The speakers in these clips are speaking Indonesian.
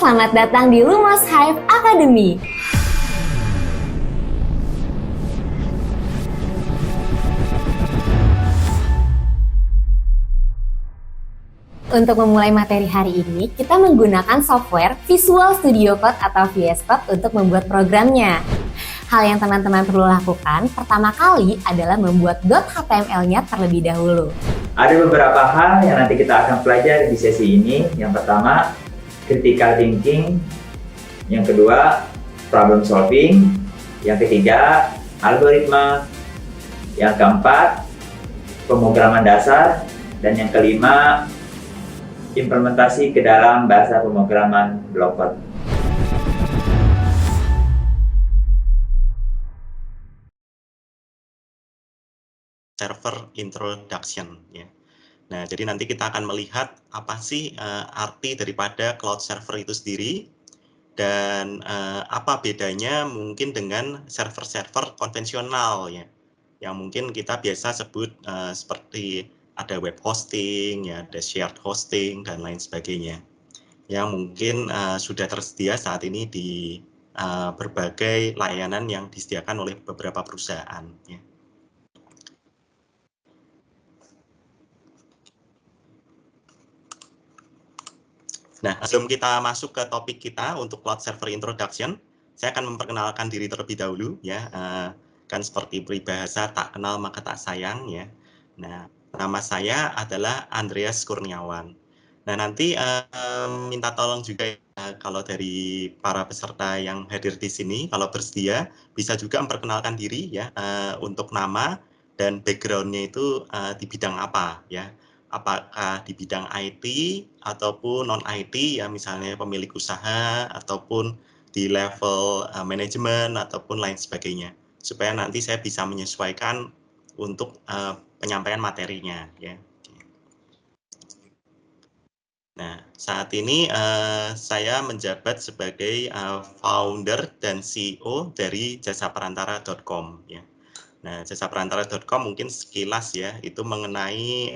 selamat datang di Lumos Hive Academy. Untuk memulai materi hari ini, kita menggunakan software Visual Studio Code atau VS Code untuk membuat programnya. Hal yang teman-teman perlu lakukan pertama kali adalah membuat .html-nya terlebih dahulu. Ada beberapa hal yang nanti kita akan pelajari di sesi ini. Yang pertama, critical thinking. Yang kedua, problem solving. Yang ketiga, algoritma. Yang keempat, pemrograman dasar. Dan yang kelima, implementasi ke dalam bahasa pemrograman block code. Server introduction ya. Nah, jadi nanti kita akan melihat apa sih arti daripada cloud server itu sendiri dan apa bedanya mungkin dengan server-server konvensional ya, yang mungkin kita biasa sebut seperti ada web hosting ya, ada shared hosting dan lain sebagainya, yang mungkin sudah tersedia saat ini di berbagai layanan yang disediakan oleh beberapa perusahaan ya. Nah, sebelum kita masuk ke topik kita untuk Cloud Server Introduction, saya akan memperkenalkan diri terlebih dahulu ya. Kan seperti peribahasa tak kenal maka tak sayang ya. Nah, nama saya adalah Andreas Kurniawan. Nah, nanti minta tolong juga kalau dari para peserta yang hadir di sini, kalau bersedia bisa juga memperkenalkan diri ya, untuk nama dan background-nya itu di bidang apa ya. Apakah di bidang IT ataupun non-IT ya, misalnya pemilik usaha ataupun di level manajemen ataupun lain sebagainya, supaya nanti saya bisa menyesuaikan untuk penyampaian materinya ya. Nah, saat ini saya menjabat sebagai founder dan CEO dari jasaperantara.com ya. Nah, jasaperantara.com mungkin sekilas ya, itu mengenai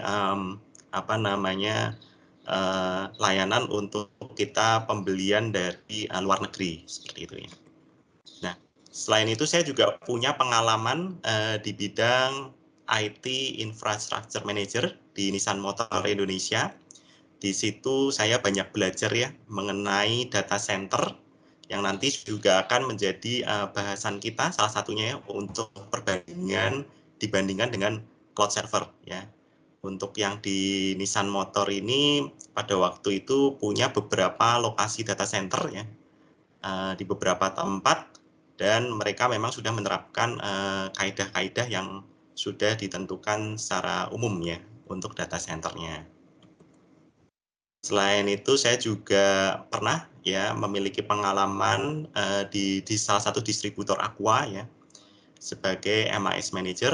layanan untuk kita pembelian dari luar negeri seperti itu ya. Nah, selain itu saya juga punya pengalaman di bidang IT Infrastructure Manager di Nissan Motor Indonesia. Di situ saya banyak belajar ya mengenai data center, yang nanti juga akan menjadi bahasan kita salah satunya ya, untuk perbandingan dibandingkan dengan cloud server ya. Untuk yang di Nissan Motor ini pada waktu itu punya beberapa lokasi data center ya, di beberapa tempat, dan mereka memang sudah menerapkan kaidah-kaidah yang sudah ditentukan secara umum ya untuk data centernya. Selain itu saya juga pernah ya memiliki pengalaman di salah satu distributor Aqua ya, sebagai MAS Manager,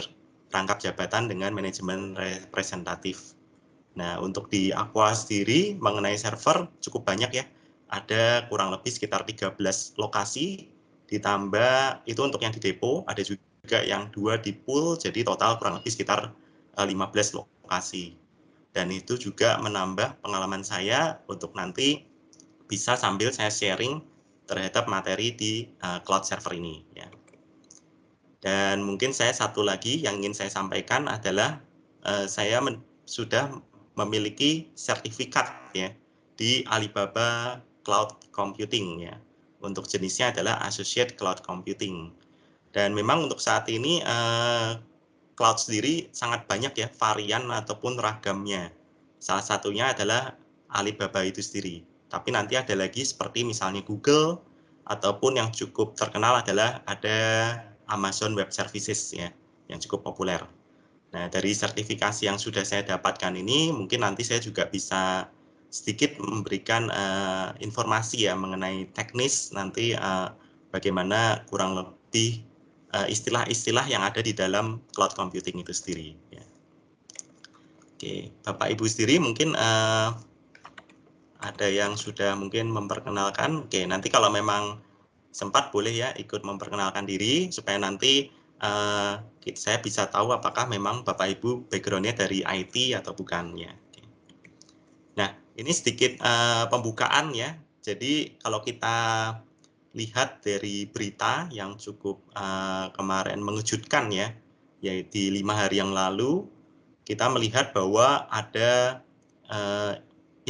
rangkap jabatan dengan manajemen representatif. Nah, untuk di Aqua sendiri mengenai server cukup banyak ya, ada kurang lebih sekitar 13 lokasi, ditambah itu untuk yang di depo, ada juga yang 2 di pool, jadi total kurang lebih sekitar 15 lokasi. Dan itu juga menambah pengalaman saya untuk nanti bisa sambil saya sharing terhadap materi di cloud server ini ya. Dan mungkin saya satu lagi yang ingin saya sampaikan adalah saya sudah memiliki sertifikat ya di Alibaba Cloud Computing ya. Untuk jenisnya adalah Associate Cloud Computing. Dan memang untuk saat ini cloud sendiri sangat banyak ya varian ataupun ragamnya. Salah satunya adalah Alibaba itu sendiri. Tapi nanti ada lagi seperti misalnya Google, ataupun yang cukup terkenal adalah ada Amazon Web Services ya, yang cukup populer. Nah, dari sertifikasi yang sudah saya dapatkan ini, mungkin nanti saya juga bisa sedikit memberikan informasi ya mengenai teknis nanti bagaimana kurang lebih istilah-istilah yang ada di dalam cloud computing itu sendiri. Ya. Oke, Bapak Ibu sendiri mungkin ada yang sudah mungkin memperkenalkan. Oke, nanti kalau memang sempat boleh ya ikut memperkenalkan diri supaya nanti saya bisa tahu apakah memang Bapak Ibu background-nya dari IT atau bukan ya. Oke. Nah, ini sedikit pembukaan ya. Jadi kalau kita lihat dari berita yang cukup kemarin mengejutkan ya, yaitu 5 hari yang lalu, kita melihat bahwa ada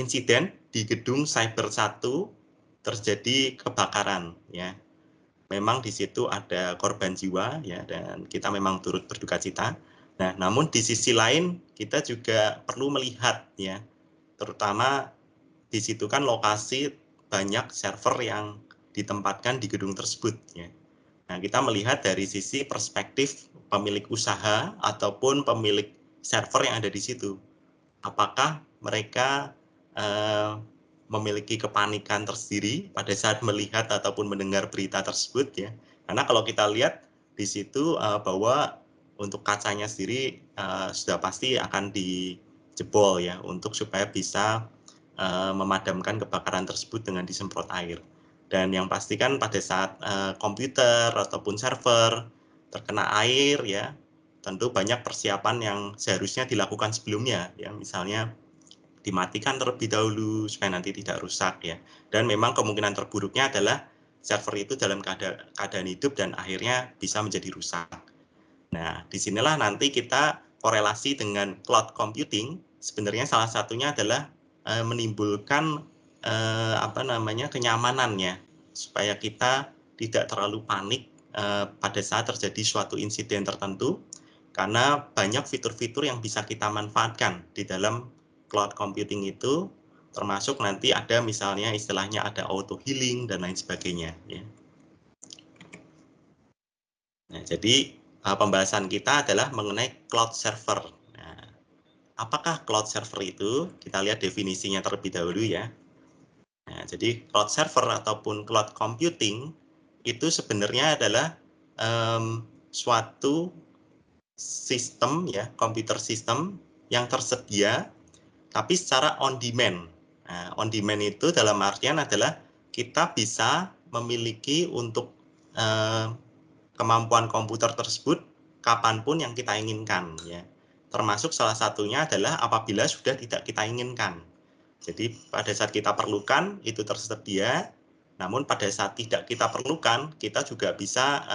insiden di gedung Cyber 1 terjadi kebakaran ya. Memang di situ ada korban jiwa ya, dan kita memang turut berduka cita. Nah, namun di sisi lain kita juga perlu melihat ya, terutama di situ kan lokasi banyak server yang ditempatkan di gedung tersebut ya. Nah, kita melihat dari sisi perspektif pemilik usaha ataupun pemilik server yang ada di situ. Apakah mereka memiliki kepanikan tersendiri pada saat melihat ataupun mendengar berita tersebut ya. Karena kalau kita lihat di situ bahwa untuk kacanya sendiri sudah pasti akan dijebol ya, untuk supaya bisa memadamkan kebakaran tersebut dengan disemprot air. Dan yang pasti kan pada saat komputer ataupun server terkena air ya, tentu banyak persiapan yang seharusnya dilakukan sebelumnya ya, misalnya dimatikan terlebih dahulu supaya nanti tidak rusak ya. Dan memang kemungkinan terburuknya adalah server itu dalam keadaan hidup dan akhirnya bisa menjadi rusak. Nah, disinilah nanti kita korelasi dengan cloud computing. Sebenarnya salah satunya adalah menimbulkan kenyamanannya, supaya kita tidak terlalu panik pada saat terjadi suatu insiden tertentu, karena banyak fitur-fitur yang bisa kita manfaatkan di dalam cloud computing itu, termasuk nanti ada misalnya istilahnya ada auto healing dan lain sebagainya ya. Nah, jadi pembahasan kita adalah mengenai cloud server. Nah, apakah cloud server itu? Kita lihat definisinya terlebih dahulu ya. Nah, jadi cloud server ataupun cloud computing itu sebenarnya adalah suatu sistem ya, komputer sistem yang tersedia tapi secara on demand. Nah, on demand itu dalam artian adalah kita bisa memiliki untuk kemampuan komputer tersebut kapanpun yang kita inginkan ya. Termasuk salah satunya adalah apabila sudah tidak kita inginkan. Jadi pada saat kita perlukan itu tersedia, namun pada saat tidak kita perlukan kita juga bisa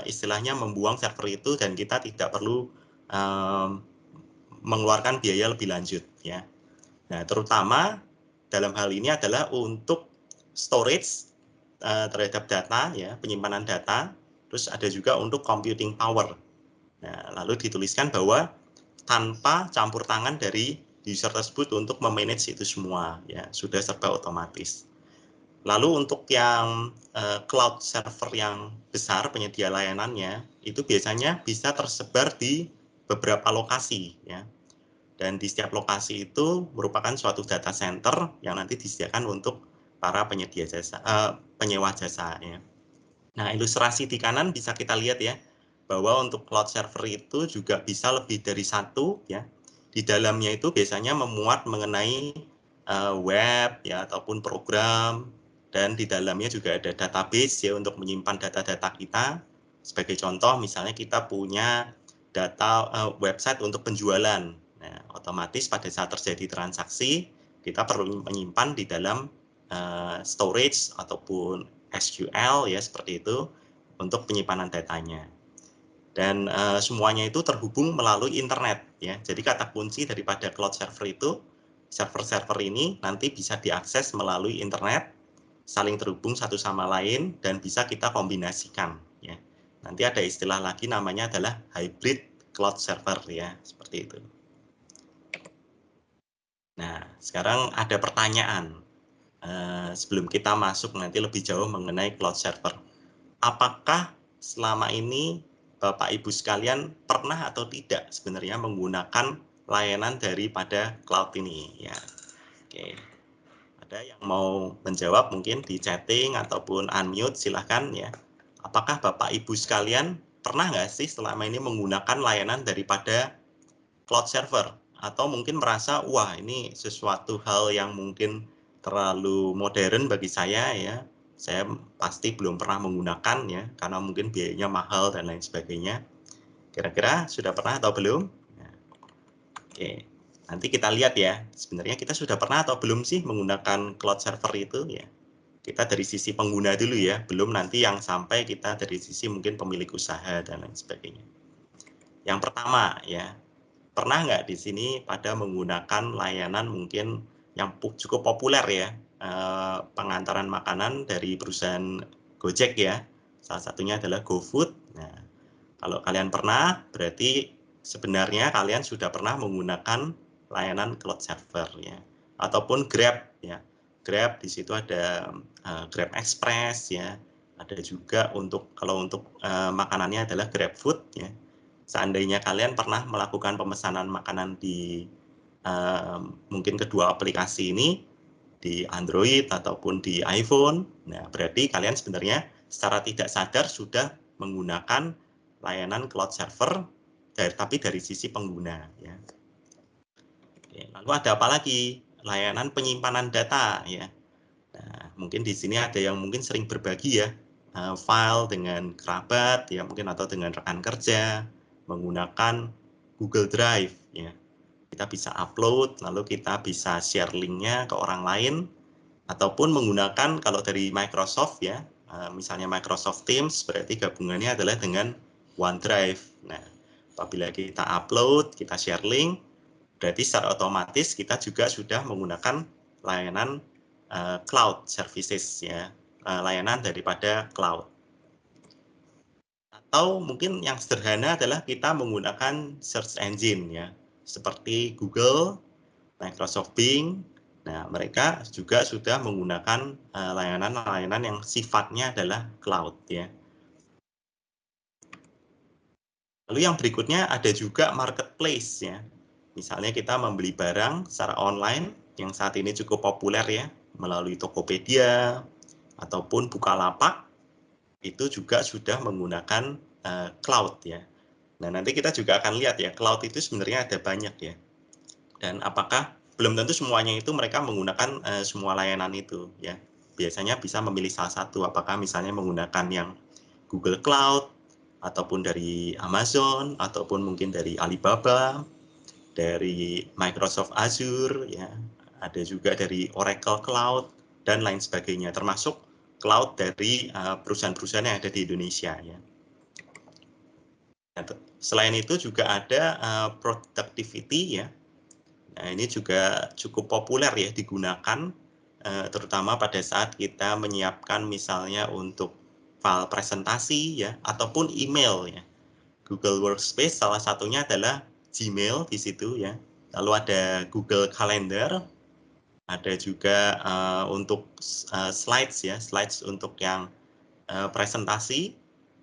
istilahnya membuang server itu dan kita tidak perlu mengeluarkan biaya lebih lanjut ya. Nah, terutama dalam hal ini adalah untuk storage terhadap data ya, penyimpanan data. Terus ada juga untuk computing power. Nah, lalu dituliskan bahwa tanpa campur tangan dari user tersebut untuk memanage itu semua ya, sudah serba otomatis. Lalu untuk yang cloud server yang besar penyedia layanannya itu biasanya bisa tersebar di beberapa lokasi ya. Dan di setiap lokasi itu merupakan suatu data center yang nanti disediakan untuk para penyedia jasa, penyewa jasa ya. Nah, ilustrasi di kanan bisa kita lihat ya, bahwa untuk cloud server itu juga bisa lebih dari satu ya. Di dalamnya itu biasanya memuat mengenai web ya ataupun program, dan di dalamnya juga ada database ya untuk menyimpan data-data kita. Sebagai contoh misalnya kita punya data website untuk penjualan. Nah, otomatis pada saat terjadi transaksi kita perlu menyimpan di dalam storage ataupun SQL ya seperti itu untuk penyimpanan datanya. Dan semuanya itu terhubung melalui internet ya. Jadi kata kunci daripada cloud server itu, server-server ini nanti bisa diakses melalui internet, saling terhubung satu sama lain dan bisa kita kombinasikan ya. Nanti ada istilah lagi namanya adalah hybrid cloud server ya, seperti itu. Nah, sekarang ada pertanyaan. Sebelum kita masuk nanti lebih jauh mengenai cloud server. Apakah selama ini Bapak Ibu sekalian pernah atau tidak sebenarnya menggunakan layanan daripada cloud ini ya? Oke. Ada yang mau menjawab mungkin di chatting ataupun unmute silahkan ya. Apakah Bapak Ibu sekalian pernah nggak sih selama ini menggunakan layanan daripada cloud server? Atau mungkin merasa wah ini sesuatu hal yang mungkin terlalu modern bagi saya ya, saya pasti belum pernah menggunakan ya, karena mungkin biayanya mahal dan lain sebagainya. Kira-kira sudah pernah atau belum? Nah, oke, nanti kita lihat ya, sebenarnya kita sudah pernah atau belum sih menggunakan cloud server itu ya. kita dari sisi pengguna dulu ya, belum nanti yang sampai kita dari sisi mungkin pemilik usaha dan lain sebagainya. Yang pertama ya, pernah nggak di sini pada menggunakan layanan mungkin yang cukup populer ya, pengantaran makanan dari perusahaan Gojek ya, salah satunya adalah GoFood. Nah, kalau kalian pernah, berarti sebenarnya kalian sudah pernah menggunakan layanan cloud server ya, ataupun Grab ya. Grab di situ ada Grab Express ya, ada juga kalau untuk makanannya adalah GrabFood ya. Seandainya kalian pernah melakukan pemesanan makanan di mungkin kedua aplikasi ini, di Android ataupun di iPhone, nah berarti kalian sebenarnya secara tidak sadar sudah menggunakan layanan cloud server, tapi dari sisi pengguna ya. Oke, lalu ada apa lagi? Layanan penyimpanan data ya. Nah, mungkin di sini ada yang mungkin sering berbagi ya, file dengan kerabat ya mungkin atau dengan rekan kerja menggunakan Google Drive ya. Kita bisa upload, lalu kita bisa share linknya ke orang lain, ataupun menggunakan kalau dari Microsoft ya, misalnya Microsoft Teams, berarti gabungannya adalah dengan OneDrive. Nah, apabila kita upload, kita share link, berarti secara otomatis kita juga sudah menggunakan layanan cloud services ya, layanan daripada cloud. Atau mungkin yang sederhana adalah kita menggunakan search engine ya, seperti Google, Microsoft Bing. Nah, mereka juga sudah menggunakan layanan-layanan yang sifatnya adalah cloud ya. Lalu yang berikutnya ada juga marketplace ya. Misalnya kita membeli barang secara online yang saat ini cukup populer ya, melalui Tokopedia ataupun Bukalapak, itu juga sudah menggunakan cloud ya. Nah, nanti kita juga akan lihat ya, cloud itu sebenarnya ada banyak ya. Dan apakah belum tentu semuanya itu mereka menggunakan semua layanan itu ya. Biasanya bisa memilih salah satu, apakah misalnya menggunakan yang Google Cloud, ataupun dari Amazon, ataupun mungkin dari Alibaba, dari Microsoft Azure, ya, ada juga dari Oracle Cloud, dan lain sebagainya, termasuk cloud dari perusahaan-perusahaan yang ada di Indonesia. Ya. Selain itu juga ada productivity, ya. Nah, ini juga cukup populer ya digunakan, terutama pada saat kita menyiapkan misalnya untuk file presentasi ya ataupun email ya. Google Workspace salah satunya adalah Gmail di situ ya. Lalu ada Google Calendar, ada juga untuk slides ya, slides untuk yang presentasi.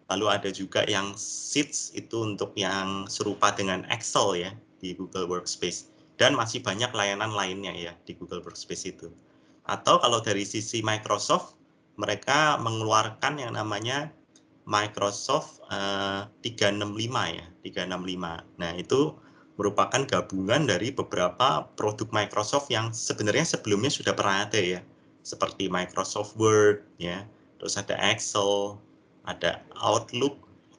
Lalu ada juga yang Sheets itu untuk yang serupa dengan Excel ya di Google Workspace. Dan masih banyak layanan lainnya ya di Google Workspace itu. Atau kalau dari sisi Microsoft, mereka mengeluarkan yang namanya Microsoft 365 ya, 365. Nah, itu merupakan gabungan dari beberapa produk Microsoft yang sebenarnya sebelumnya sudah pernah ada ya. Seperti Microsoft Word ya, terus ada Excel, ada Outlook,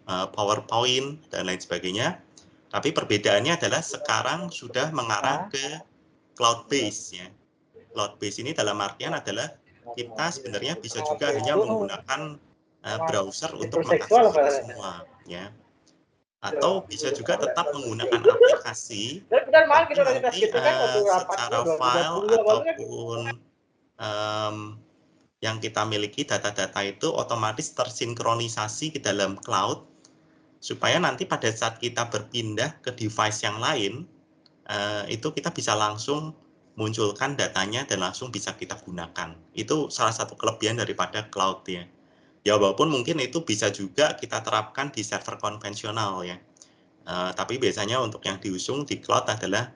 PowerPoint dan lain sebagainya. Tapi perbedaannya adalah sekarang sudah mengarah ke cloud base ya. Cloud base ini dalam artian adalah kita sebenarnya bisa juga hanya menggunakan browser untuk mengakses itu semua ya, atau bisa juga tetap menggunakan aplikasi tapi nanti secara file ataupun yang kita miliki data-data itu otomatis tersinkronisasi ke dalam cloud supaya nanti pada saat kita berpindah ke device yang lain itu kita bisa langsung munculkan datanya dan langsung bisa kita gunakan. Itu salah satu kelebihan daripada cloud ya. Ya walaupun mungkin itu bisa juga kita terapkan di server konvensional ya. Tapi biasanya untuk yang diusung di cloud adalah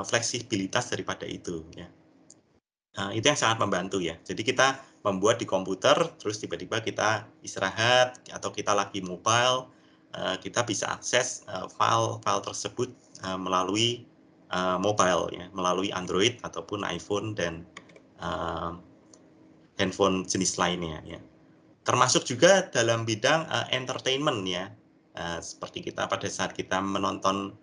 fleksibilitas daripada itu ya. Itu yang sangat membantu ya. Jadi kita membuat di komputer, terus tiba-tiba kita istirahat atau kita lagi mobile, kita bisa akses file-file tersebut melalui mobile ya, melalui Android ataupun iPhone dan handphone jenis lainnya ya. Termasuk juga dalam bidang entertainment ya, seperti kita pada saat kita menonton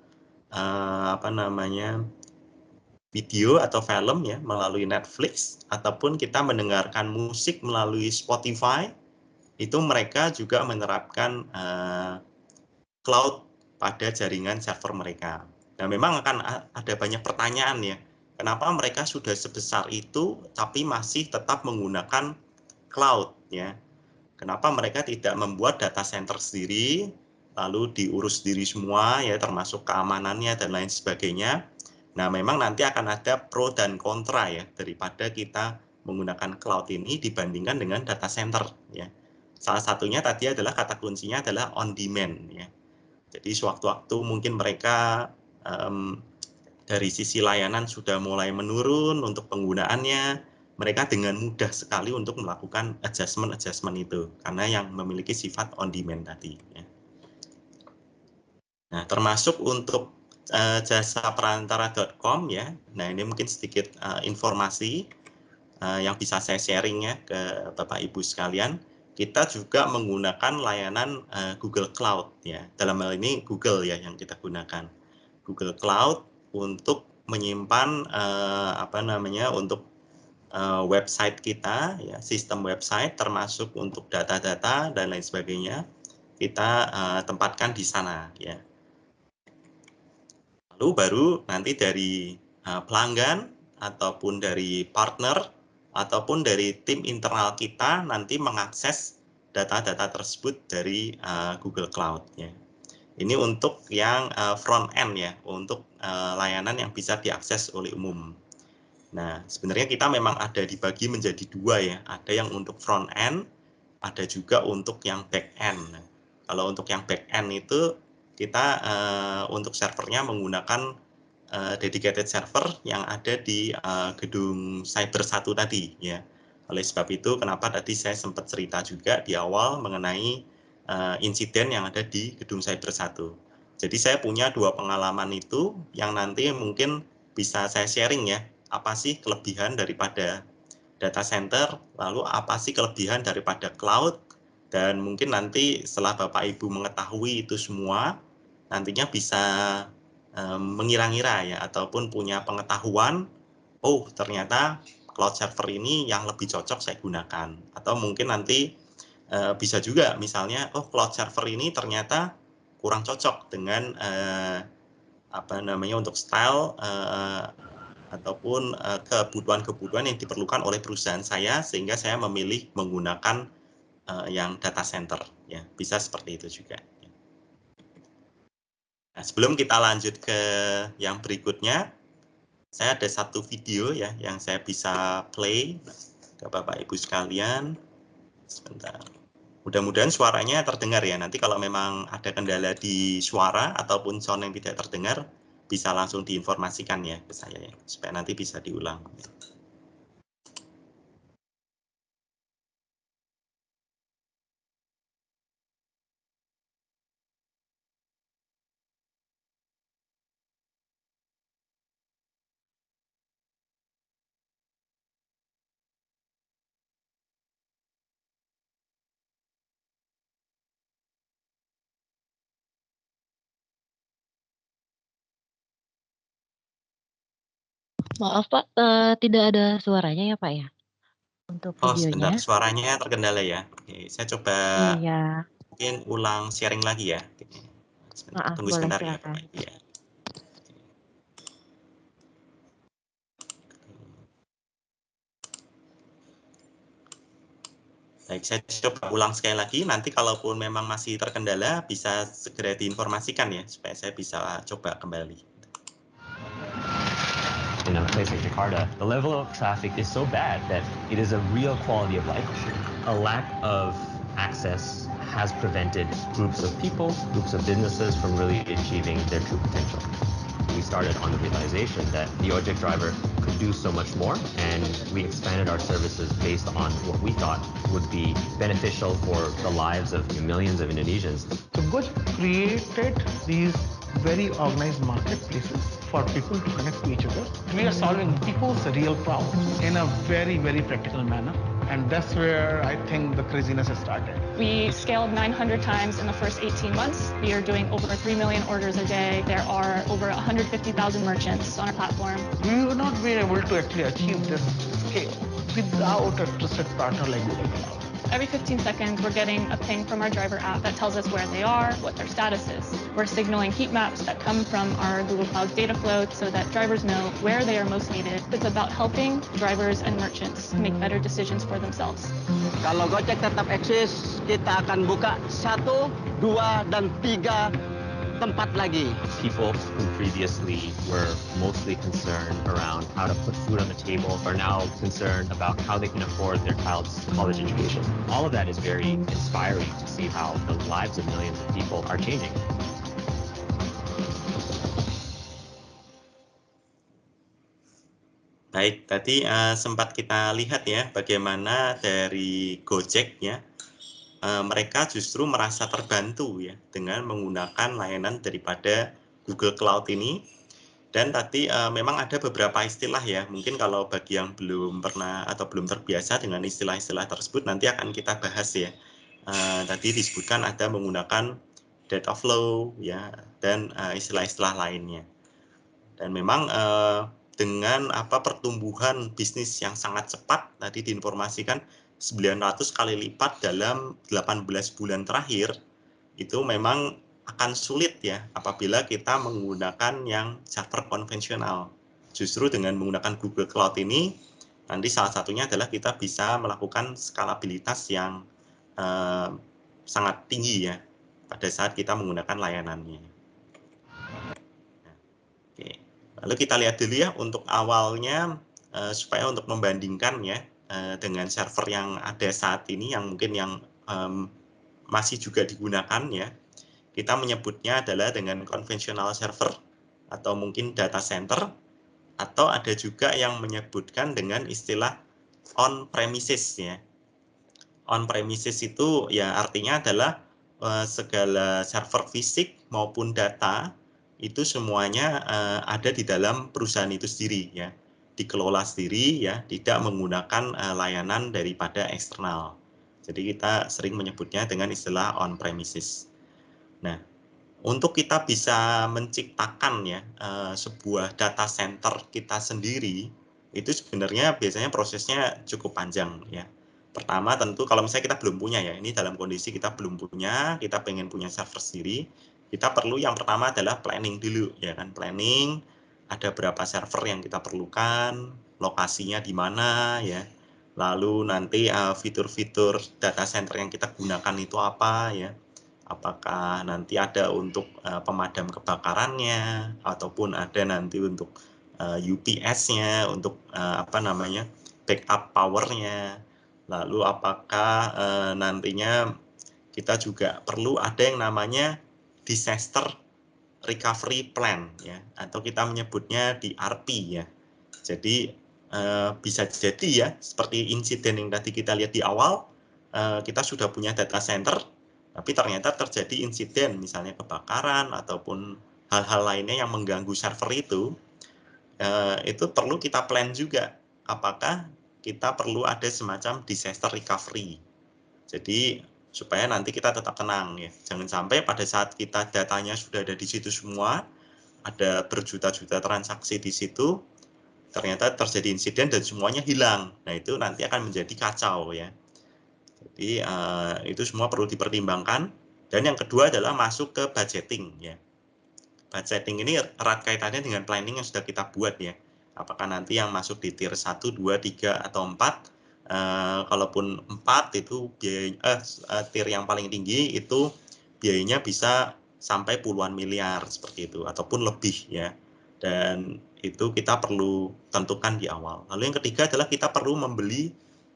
video atau film ya melalui Netflix, ataupun kita mendengarkan musik melalui Spotify, itu mereka juga menerapkan cloud pada jaringan server mereka. Nah, memang akan ada banyak pertanyaan ya, kenapa mereka sudah sebesar itu tapi masih tetap menggunakan cloud ya? Kenapa mereka tidak membuat data center sendiri, lalu diurus sendiri semua ya, termasuk keamanannya dan lain sebagainya. Nah, memang nanti akan ada pro dan kontra ya daripada kita menggunakan cloud ini dibandingkan dengan data center ya. Salah satunya tadi adalah kata kuncinya adalah on demand ya. Jadi sewaktu-waktu mungkin mereka dari sisi layanan sudah mulai menurun untuk penggunaannya, mereka dengan mudah sekali untuk melakukan adjustment itu karena yang memiliki sifat on demand tadi ya. Nah, termasuk untuk jasa perantara.com ya. Nah, ini mungkin sedikit informasi yang bisa saya sharing ya ke Bapak Ibu sekalian. Kita juga menggunakan layanan Google Cloud ya. Dalam hal ini Google ya yang kita gunakan. Google Cloud untuk menyimpan untuk website kita ya, sistem website termasuk untuk data-data dan lain sebagainya kita tempatkan di sana ya. Lalu baru nanti dari pelanggan ataupun dari partner ataupun dari tim internal kita nanti mengakses data-data tersebut dari Google Cloud ya. Ini untuk yang front end ya, untuk layanan yang bisa diakses oleh umum. Nah, sebenarnya kita memang ada dibagi menjadi dua ya, ada yang untuk front end, ada juga untuk yang back end. Nah, kalau untuk yang back end itu kita untuk servernya menggunakan dedicated server yang ada di gedung Cyber 1 tadi ya. Oleh sebab itu kenapa tadi saya sempat cerita juga di awal mengenai insiden yang ada di gedung Cyber 1. Jadi saya punya dua pengalaman itu yang nanti mungkin bisa saya sharing ya. Apa sih kelebihan daripada data center, lalu apa sih kelebihan daripada cloud, dan mungkin nanti setelah Bapak Ibu mengetahui itu semua, nantinya bisa mengira-ngira ya, ataupun punya pengetahuan, oh ternyata cloud server ini yang lebih cocok saya gunakan. Atau mungkin nanti bisa juga misalnya, oh cloud server ini ternyata kurang cocok dengan untuk style ataupun kebutuhan-kebutuhan yang diperlukan oleh perusahaan saya, sehingga saya memilih menggunakan yang data center ya, bisa seperti itu juga. Nah, sebelum kita lanjut ke yang berikutnya, saya ada satu video ya yang saya bisa play ke Bapak Ibu sekalian. Sebentar. Mudah-mudahan suaranya terdengar ya. Nanti kalau memang ada kendala di suara ataupun sound yang tidak terdengar, bisa langsung diinformasikan ya ke saya ya, supaya nanti bisa diulang. Maaf Pak, tidak ada suaranya ya Pak ya? Untuk Oh, sebentar, videonya? suaranya terkendala ya. Oke, saya coba Iya, mungkin ulang sharing lagi ya. Sebentar, maaf, tunggu boleh sebentar ya silakan. Bapak Ibu ya. Baik, saya coba ulang sekali lagi. Nanti kalaupun memang masih terkendala, bisa segera diinformasikan ya, supaya saya bisa coba kembali. In a place like Jakarta, the level of traffic is so bad that it is a real quality of life issue. A lack of access has prevented groups of people, groups of businesses from really achieving their true potential. We started on the realization that the Ojek driver could do so much more, and we expanded our services based on what we thought would be beneficial for the lives of millions of Indonesians. So Gojek created these very organized marketplaces for people to connect to each other. We are solving people's real problems in a very, very practical manner. And that's where I think the craziness has started. We scaled 900 times in the first 18 months. We are doing over 3 million orders a day. There are over 150,000 merchants on our platform. We would not be able to actually achieve this scale without a trusted partner like Google Cloud. Every 15 seconds, we're getting a ping from our driver app that tells us where they are, what their status is. We're signaling heat maps that come from our Google Cloud data flow so that drivers know where they are most needed. It's about helping drivers and merchants make better decisions for themselves. Kalau Gojek tetap eksis, kita akan buka 1, 2, dan 3 tempat lagi. People who previously were mostly concerned around how to put food on the table are now concerned about how they can afford their child's college education. All of that is very inspiring to see how the lives of millions of people are changing. Baik, tadi sempat kita lihat ya bagaimana dari Gojek ya, mereka justru merasa terbantu ya dengan menggunakan layanan daripada Google Cloud ini. Dan tadi memang ada beberapa istilah ya, mungkin kalau bagi yang belum pernah atau belum terbiasa dengan istilah-istilah tersebut nanti akan kita bahas ya. Tadi disebutkan ada menggunakan data flow ya dan istilah-istilah lainnya. Dan memang dengan pertumbuhan bisnis yang sangat cepat tadi diinformasikan 900 kali lipat dalam 18 bulan terakhir, itu memang akan sulit ya apabila kita menggunakan yang server konvensional. Justru dengan menggunakan Google Cloud ini, nanti salah satunya adalah kita bisa melakukan skalabilitas yang sangat tinggi ya pada saat kita menggunakan layanannya. Oke. Lalu kita lihat dulu ya untuk awalnya supaya untuk membandingkan ya dengan server yang ada saat ini yang mungkin yang masih juga digunakan ya, kita menyebutnya adalah dengan konvensional server atau mungkin data center, atau ada juga yang menyebutkan dengan istilah on premises ya. On premises itu ya artinya adalah segala server fisik maupun data itu semuanya ada di dalam perusahaan itu sendiri ya, dikelola sendiri ya, tidak menggunakan layanan daripada eksternal. Jadi kita sering menyebutnya dengan istilah on premises. Nah, untuk kita bisa menciptakan ya sebuah data center kita sendiri, itu sebenarnya biasanya prosesnya cukup panjang ya. Pertama tentu kalau misalnya kita belum punya ya, ini dalam kondisi kita belum punya, kita pengen punya server sendiri, kita perlu yang pertama adalah planning dulu ya kan, planning ada berapa server yang kita perlukan, lokasinya di mana ya, lalu nanti fitur-fitur data center yang kita gunakan itu apa ya, apakah nanti ada untuk pemadam kebakarannya ataupun ada nanti untuk UPS-nya, untuk backup power-nya, lalu apakah nantinya kita juga perlu ada yang namanya disaster recovery plan ya, atau kita menyebutnya DRP ya. Jadi bisa jadi ya seperti insiden yang tadi kita lihat di awal, kita sudah punya data center tapi ternyata terjadi insiden misalnya kebakaran ataupun hal-hal lainnya yang mengganggu server itu perlu kita plan juga apakah kita perlu ada semacam disaster recovery. Jadi supaya nanti kita tetap tenang ya. Jangan sampai pada saat kita datanya sudah ada di situ semua, ada berjuta-juta transaksi di situ, ternyata terjadi insiden dan semuanya hilang. Nah, itu nanti akan menjadi kacau ya. Jadi itu semua perlu dipertimbangkan. Dan yang kedua adalah masuk ke budgeting ya. Budgeting ini erat kaitannya dengan planning yang sudah kita buat ya. Apakah nanti yang masuk di tier 1, 2, 3 atau 4? Kalaupun 4 itu biaya tier yang paling tinggi itu biayanya bisa sampai puluhan miliar seperti itu ataupun lebih ya. Dan itu kita perlu tentukan di awal. Lalu yang ketiga adalah kita perlu membeli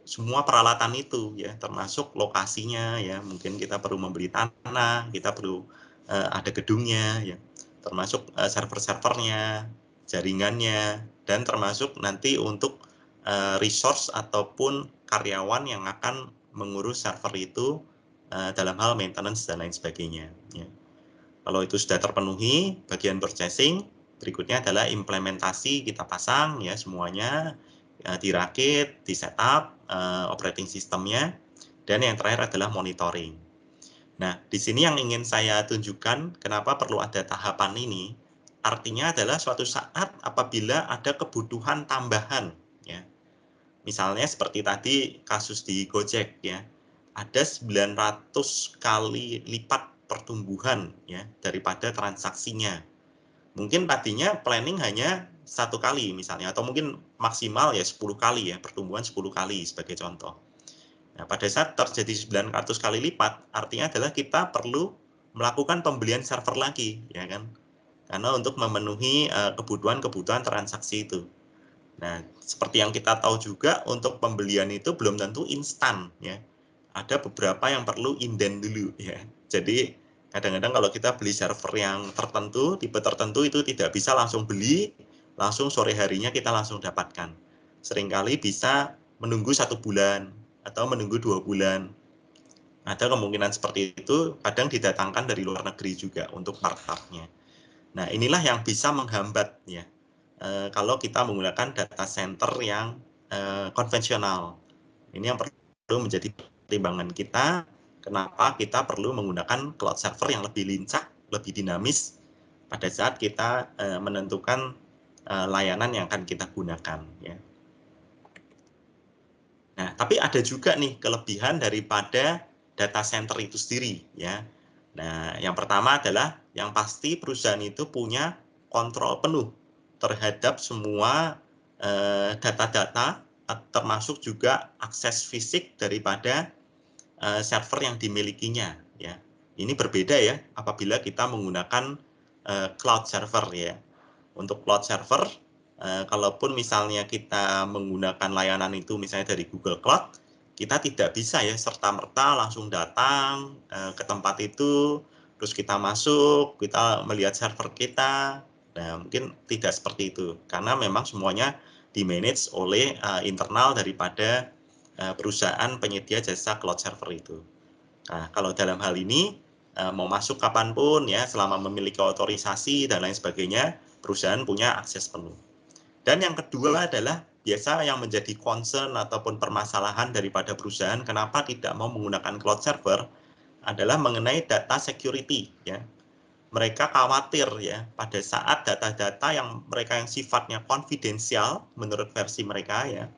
semua peralatan itu ya, termasuk lokasinya ya. Mungkin kita perlu membeli tanah, kita perlu ada gedungnya ya, termasuk server-servernya, jaringannya, dan termasuk nanti untuk resource ataupun karyawan yang akan mengurus server itu dalam hal maintenance dan lain sebagainya ya. Kalau itu sudah terpenuhi bagian purchasing, berikutnya adalah implementasi, kita pasang ya semuanya, dirakit, di setup, operating systemnya, dan yang terakhir adalah monitoring. Nah, di sini yang ingin saya tunjukkan kenapa perlu ada tahapan ini, artinya adalah suatu saat apabila ada kebutuhan tambahan, ya. Misalnya seperti tadi kasus di Gojek, ya, ada 900 kali lipat pertumbuhan, ya, daripada transaksinya. Mungkin tadinya planning hanya 1 kali misalnya, atau mungkin maksimal ya 10 kali ya, pertumbuhan 10 kali sebagai contoh. Nah, pada saat terjadi 900 kali lipat, artinya adalah kita perlu melakukan pembelian server lagi, ya kan? Karena untuk memenuhi kebutuhan-kebutuhan transaksi itu. Nah, seperti yang kita tahu juga, untuk pembelian itu belum tentu instan, ya. Ada beberapa yang perlu inden dulu, ya. Jadi, kadang-kadang kalau kita beli server yang tertentu, tipe tertentu itu tidak bisa langsung beli, langsung sore harinya kita langsung dapatkan. Seringkali bisa menunggu 1 bulan, atau menunggu 2 bulan. Ada kemungkinan seperti itu, kadang didatangkan dari luar negeri juga untuk startupnya. Nah, inilah yang bisa menghambat, ya, kalau kita menggunakan data center yang konvensional. Ini yang perlu menjadi pertimbangan kita, kenapa kita perlu menggunakan cloud server yang lebih lincah, lebih dinamis pada saat kita menentukan layanan yang akan kita gunakan, ya. Nah, tapi ada juga nih kelebihan daripada data center itu sendiri, ya. Nah, yang pertama adalah yang pasti perusahaan itu punya kontrol penuh terhadap semua data-data, termasuk juga akses fisik daripada server yang dimilikinya, ya. Ini berbeda ya apabila kita menggunakan cloud server, ya. Untuk cloud server, kalaupun misalnya kita menggunakan layanan itu misalnya dari Google Cloud, kita tidak bisa ya serta-merta langsung datang ke tempat itu, terus kita masuk, kita melihat server kita. Nah, mungkin tidak seperti itu, karena memang semuanya di-manage oleh internal daripada perusahaan penyedia jasa cloud server itu. Nah, kalau dalam hal ini, mau masuk kapanpun ya, selama memiliki otorisasi dan lain sebagainya, perusahaan punya akses penuh. Dan yang kedua adalah biasa yang menjadi concern ataupun permasalahan daripada perusahaan kenapa tidak mau menggunakan cloud server adalah mengenai data security, ya. Mereka khawatir ya pada saat data-data yang mereka yang sifatnya konfidensial menurut versi mereka, ya,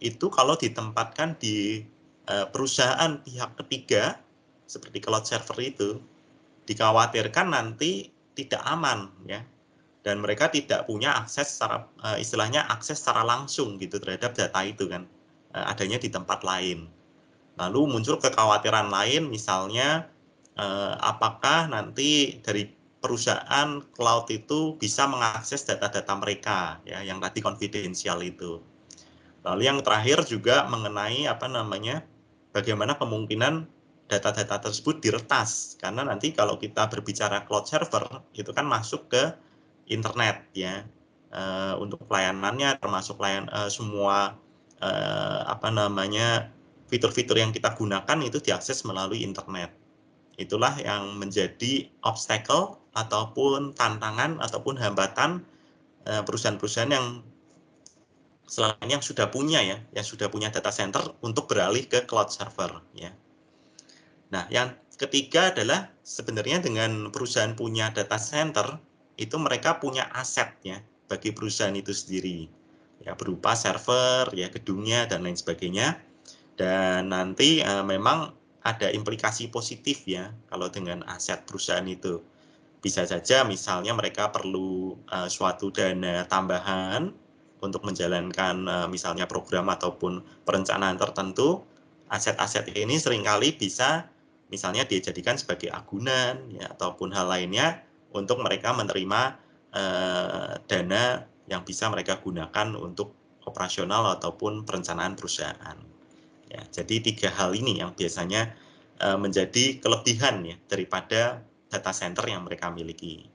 itu kalau ditempatkan di perusahaan pihak ketiga seperti cloud server itu, dikhawatirkan nanti tidak aman, ya. Dan mereka tidak punya akses secara istilahnya akses secara langsung gitu terhadap data itu kan, adanya di tempat lain. Lalu muncul kekhawatiran lain, misalnya apakah nanti dari perusahaan cloud itu bisa mengakses data-data mereka, ya, yang tadi konfidensial itu. Lalu yang terakhir juga mengenai bagaimana kemungkinan data-data tersebut diretas, karena nanti kalau kita berbicara cloud server itu kan masuk ke internet, ya, untuk pelayanannya termasuk semua fitur-fitur yang kita gunakan itu diakses melalui internet. Itulah yang menjadi obstacle ataupun tantangan ataupun hambatan perusahaan-perusahaan yang selain yang sudah punya data center untuk beralih ke cloud server, ya. Nah, yang ketiga adalah sebenarnya dengan perusahaan punya data center itu mereka punya aset, ya, bagi perusahaan itu sendiri, ya, berupa server, ya, gedungnya dan lain sebagainya. Dan nanti memang ada implikasi positif, ya, kalau dengan aset perusahaan itu. Bisa saja misalnya mereka perlu suatu dana tambahan untuk menjalankan misalnya program ataupun perencanaan tertentu. Aset-aset ini seringkali bisa misalnya dijadikan sebagai agunan, ya, ataupun hal lainnya untuk mereka menerima dana yang bisa mereka gunakan untuk operasional ataupun perencanaan perusahaan. Ya, jadi 3 hal ini yang biasanya menjadi kelebihan, ya, daripada data center yang mereka miliki.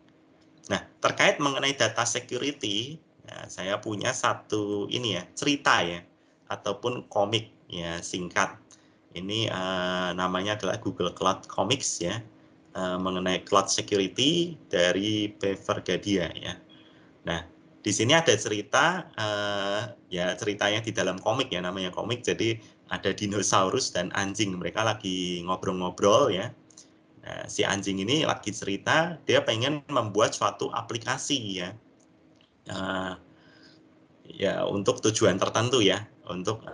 Nah, terkait mengenai data security, ya, saya punya satu cerita, ya, ataupun komik, ya, singkat. Ini namanya adalah Google Cloud Comics, ya, mengenai cloud security dari Bevergadia, ya. Nah, di sini ada cerita, ya ceritanya di dalam komik ya, namanya komik. Jadi ada dinosaurus dan anjing, mereka lagi ngobrol-ngobrol ya. Nah, si anjing ini lagi cerita, dia pengen membuat suatu aplikasi ya, ya untuk tujuan tertentu ya, untuk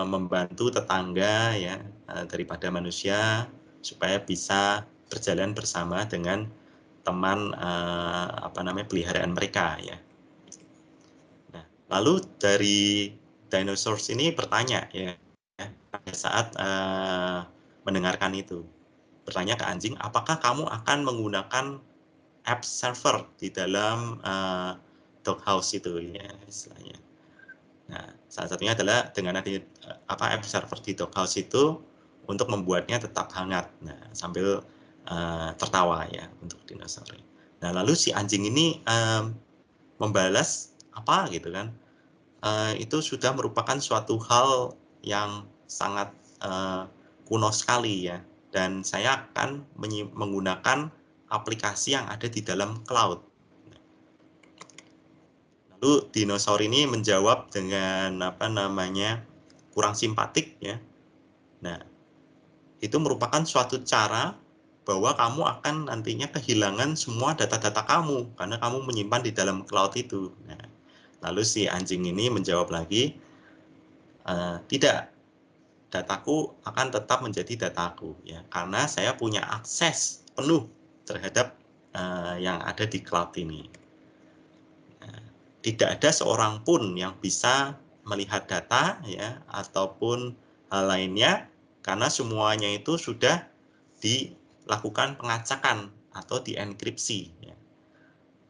membantu tetangga ya, daripada manusia supaya bisa berjalan bersama dengan teman peliharaan mereka ya. Nah, lalu dari dinosaurus ini bertanya ya, pada saat mendengarkan itu, bertanya ke anjing, apakah kamu akan menggunakan app server di dalam doghouse itu ya istilahnya. Nah, salah satunya adalah dengan adanya app server di doghouse itu untuk membuatnya tetap hangat. Nah, sambil tertawa ya untuk dinosaurus. Nah, lalu si anjing ini membalas apa gitu kan? Itu sudah merupakan suatu hal yang sangat kuno sekali ya. Dan saya akan menggunakan aplikasi yang ada di dalam cloud. Lalu dinosaur ini menjawab dengan kurang simpatik ya. Nah, itu merupakan suatu cara bahwa kamu akan nantinya kehilangan semua data-data kamu karena kamu menyimpan di dalam cloud itu. Nah, lalu si anjing ini menjawab lagi, tidak, dataku akan tetap menjadi dataku ya, karena saya punya akses penuh terhadap yang ada di cloud ini. Nah, tidak ada seorang pun yang bisa melihat data ya ataupun hal lainnya karena semuanya itu sudah dilakukan pengacakan atau dienkripsi ya.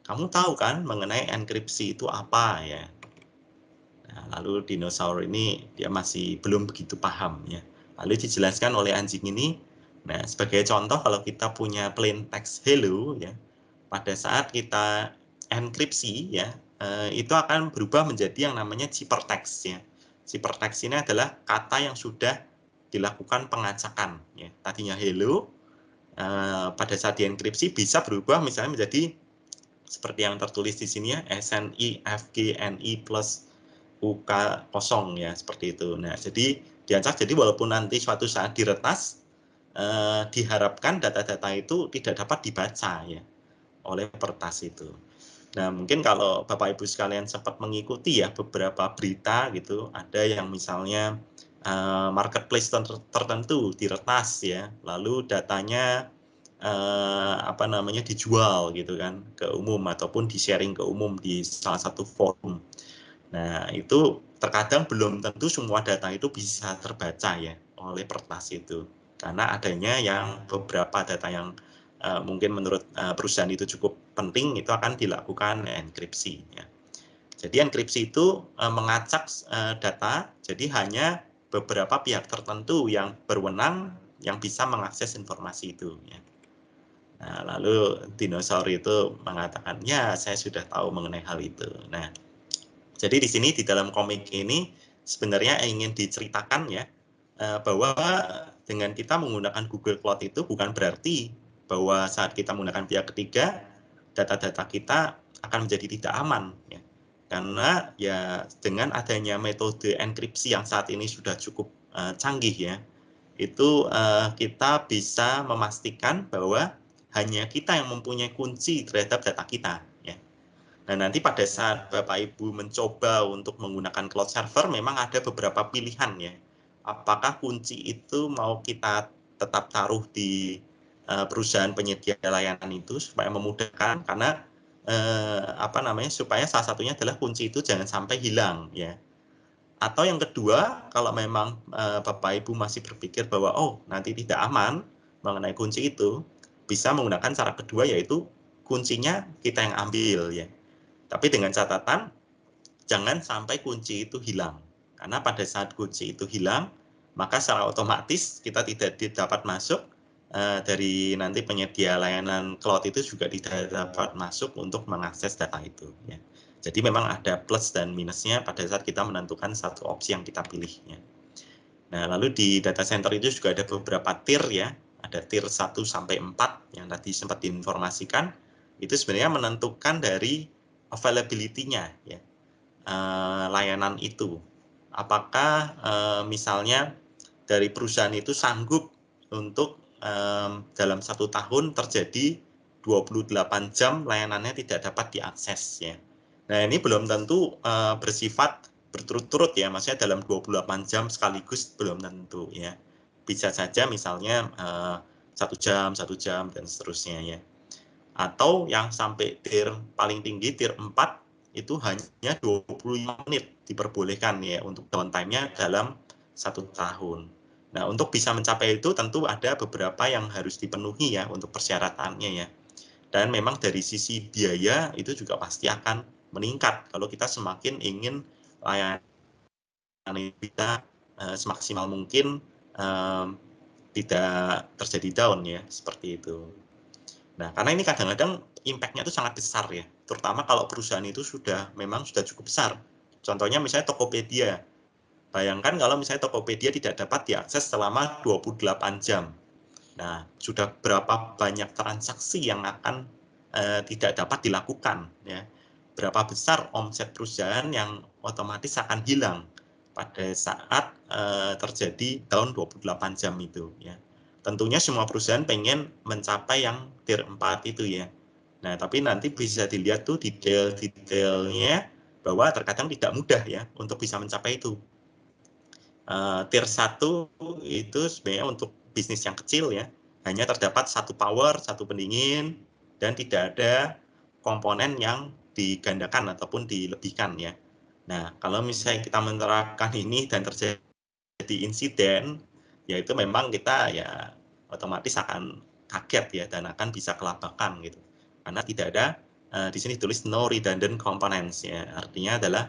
Kamu tahu kan mengenai enkripsi itu apa ya? Nah, lalu dinosaur ini dia masih belum begitu paham ya. Lalu dijelaskan oleh anjing ini. Nah, sebagai contoh kalau kita punya plain text hello ya, pada saat kita enkripsi ya, itu akan berubah menjadi yang namanya ciphertext ya. Ciphertext ini adalah kata yang sudah dilakukan pengacakan ya. Tadinya hello, pada saat dienkripsi bisa berubah misalnya menjadi seperti yang tertulis di sini ya, SNIFGNI plus UK kosong ya, seperti itu. Nah, jadi diacak, jadi walaupun nanti suatu saat diretas, diharapkan data-data itu tidak dapat dibaca ya oleh peretas itu. Nah, mungkin kalau Bapak Ibu sekalian sempat mengikuti ya beberapa berita gitu, ada yang misalnya marketplace tertentu diretas ya, lalu datanya dijual gitu kan ke umum ataupun di-sharing ke umum di salah satu forum. Nah, itu terkadang belum tentu semua data itu bisa terbaca ya oleh peretas itu. Karena adanya yang beberapa data yang mungkin menurut perusahaan itu cukup penting, itu akan dilakukan enkripsi ya. Jadi enkripsi itu mengacak data, jadi hanya beberapa pihak tertentu yang berwenang yang bisa mengakses informasi itu ya. Nah, lalu dinosaur itu mengatakan, ya saya sudah tahu mengenai hal itu. Nah, jadi di sini di dalam komik ini sebenarnya ingin diceritakan ya bahwa dengan kita menggunakan Google Cloud itu bukan berarti bahwa saat kita menggunakan pihak ketiga data-data kita akan menjadi tidak aman ya. Karena ya dengan adanya metode enkripsi yang saat ini sudah cukup canggih ya, itu kita bisa memastikan bahwa hanya kita yang mempunyai kunci terhadap data kita ya. Nah, nanti pada saat Bapak Ibu mencoba untuk menggunakan cloud server, memang ada beberapa pilihan ya. Apakah kunci itu mau kita tetap taruh di perusahaan penyedia layanan itu supaya memudahkan, karena supaya salah satunya adalah kunci itu jangan sampai hilang ya. Atau yang kedua, kalau memang Bapak Ibu masih berpikir bahwa nanti tidak aman mengenai kunci itu, bisa menggunakan cara kedua, yaitu kuncinya kita yang ambil ya. Tapi dengan catatan jangan sampai kunci itu hilang. Karena pada saat kunci itu hilang, maka secara otomatis kita tidak dapat masuk dari nanti penyedia layanan cloud itu juga tidak dapat masuk untuk mengakses data itu ya. Jadi memang ada plus dan minusnya pada saat kita menentukan satu opsi yang kita pilih ya. Nah, lalu di data center itu juga ada beberapa tier ya. Ada tier 1 sampai 4 yang tadi sempat diinformasikan. Itu sebenarnya menentukan dari availability-nya ya, layanan itu. Apakah misalnya dari perusahaan itu sanggup untuk dalam 1 tahun terjadi 28 jam layanannya tidak dapat diakses ya. Nah, ini belum tentu bersifat berturut-turut ya, maksudnya dalam 28 jam sekaligus belum tentu ya. Bisa saja misalnya 1 jam, dan seterusnya ya. Atau yang sampai tier paling tinggi, tier 4, itu hanya 25 menit diperbolehkan ya untuk downtime-nya dalam 1 tahun. Nah, untuk bisa mencapai itu tentu ada beberapa yang harus dipenuhi ya untuk persyaratannya ya. Dan memang dari sisi biaya itu juga pasti akan meningkat kalau kita semakin ingin layanan kita semaksimal mungkin tidak terjadi down ya, seperti itu. Nah, karena ini kadang-kadang impact-nya itu sangat besar ya, terutama kalau perusahaan itu memang sudah cukup besar. Contohnya misalnya Tokopedia. Bayangkan kalau misalnya Tokopedia tidak dapat diakses selama 28 jam. Nah, sudah berapa banyak transaksi yang akan tidak dapat dilakukan ya. Berapa besar omset perusahaan yang otomatis akan hilang pada saat terjadi down 28 jam itu ya. Tentunya semua perusahaan pengen mencapai yang tier 4 itu ya. Nah, tapi nanti bisa dilihat tuh detail-detailnya bahwa terkadang tidak mudah ya untuk bisa mencapai itu. Tier 1 itu sebenarnya untuk bisnis yang kecil ya, hanya terdapat 1 power, 1 pendingin, dan tidak ada komponen yang digandakan ataupun dilebihkan ya. Nah, kalau misalnya kita menerapkan ini dan terjadi insiden, ya itu memang kita ya otomatis akan kaget ya dan akan bisa kelabakan gitu. Karena tidak ada di sini tulis no redundant components ya, artinya adalah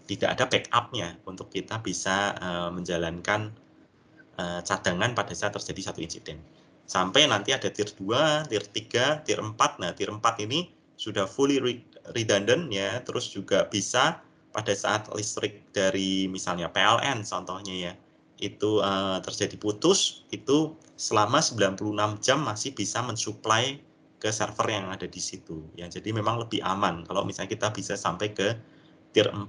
tidak ada backup-nya untuk kita bisa menjalankan cadangan pada saat terjadi satu insiden. Sampai nanti ada tier 2, tier 3, tier 4. Nah, tier 4 ini sudah fully redundant ya, terus juga bisa pada saat listrik dari misalnya PLN contohnya ya, itu terjadi putus, itu selama 96 jam masih bisa mensuplai ke server yang ada di situ. Ya, jadi memang lebih aman kalau misalnya kita bisa sampai ke tier 4.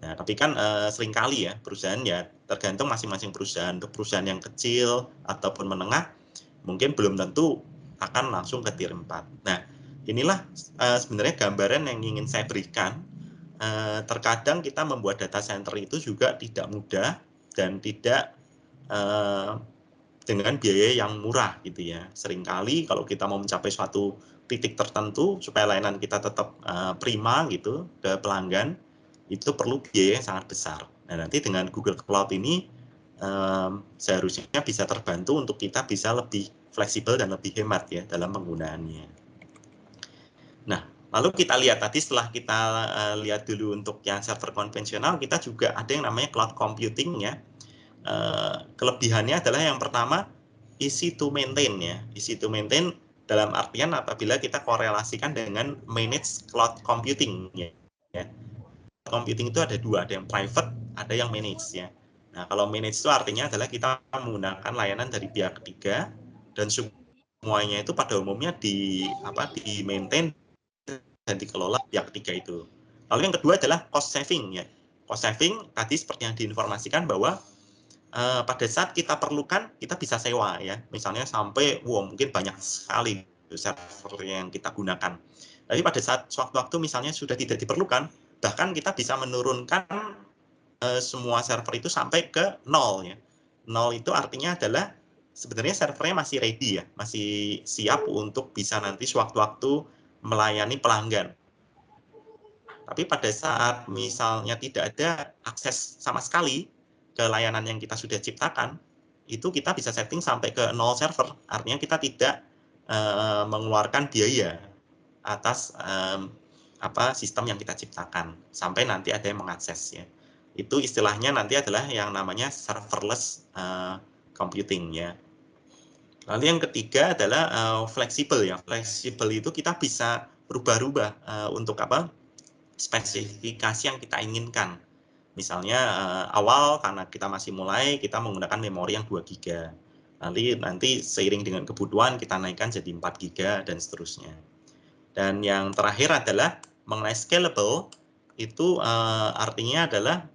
Nah, tapi kan seringkali ya perusahaan ya tergantung masing-masing perusahaan. Untuk perusahaan yang kecil ataupun menengah mungkin belum tentu akan langsung ke tier 4. Nah, inilah sebenarnya gambaran yang ingin saya berikan. Terkadang kita membuat data center itu juga tidak mudah dan tidak dengan biaya yang murah gitu ya. Seringkali kalau kita mau mencapai suatu titik tertentu supaya layanan kita tetap prima gitu ke pelanggan, itu perlu biaya yang sangat besar. Nah, nanti dengan Google Cloud ini seharusnya bisa terbantu untuk kita bisa lebih fleksibel dan lebih hemat ya dalam penggunaannya. Nah, lalu kita lihat tadi setelah kita lihat dulu untuk yang server konvensional, kita juga ada yang namanya cloud computing ya. Kelebihannya adalah yang pertama easy to maintain ya. Easy to maintain dalam artian apabila kita korelasikan dengan managed cloud computing ya. Computing itu ada 2, ada yang private, ada yang managed ya. Nah, kalau managed itu artinya adalah kita menggunakan layanan dari pihak ketiga dan semuanya itu pada umumnya di maintain dan dikelola pihak ketiga itu. Lalu yang kedua adalah cost saving ya. Cost saving tadi seperti yang diinformasikan bahwa pada saat kita perlukan kita bisa sewa ya. Misalnya sampai mungkin banyak sekali server yang kita gunakan. Tapi pada saat waktu misalnya sudah tidak diperlukan, bahkan kita bisa menurunkan semua server itu sampai ke 0 ya. 0 itu artinya adalah sebenarnya servernya masih ready ya, masih siap untuk bisa nanti sewaktu-waktu melayani pelanggan. Tapi pada saat misalnya tidak ada akses sama sekali ke layanan yang kita sudah ciptakan, itu kita bisa setting sampai ke 0 server. Artinya kita tidak mengeluarkan biaya atas sistem yang kita ciptakan sampai nanti ada yang mengakses ya. Itu istilahnya nanti adalah yang namanya serverless computing ya. Lalu yang ketiga adalah fleksibel ya. Fleksibel itu kita bisa berubah-ubah untuk spesifikasi yang kita inginkan. Misalnya awal karena kita masih mulai, kita menggunakan memori yang 2 GB. Nanti seiring dengan kebutuhan kita naikkan jadi 4 GB dan seterusnya. Dan yang terakhir adalah mengenai scalable, itu artinya adalah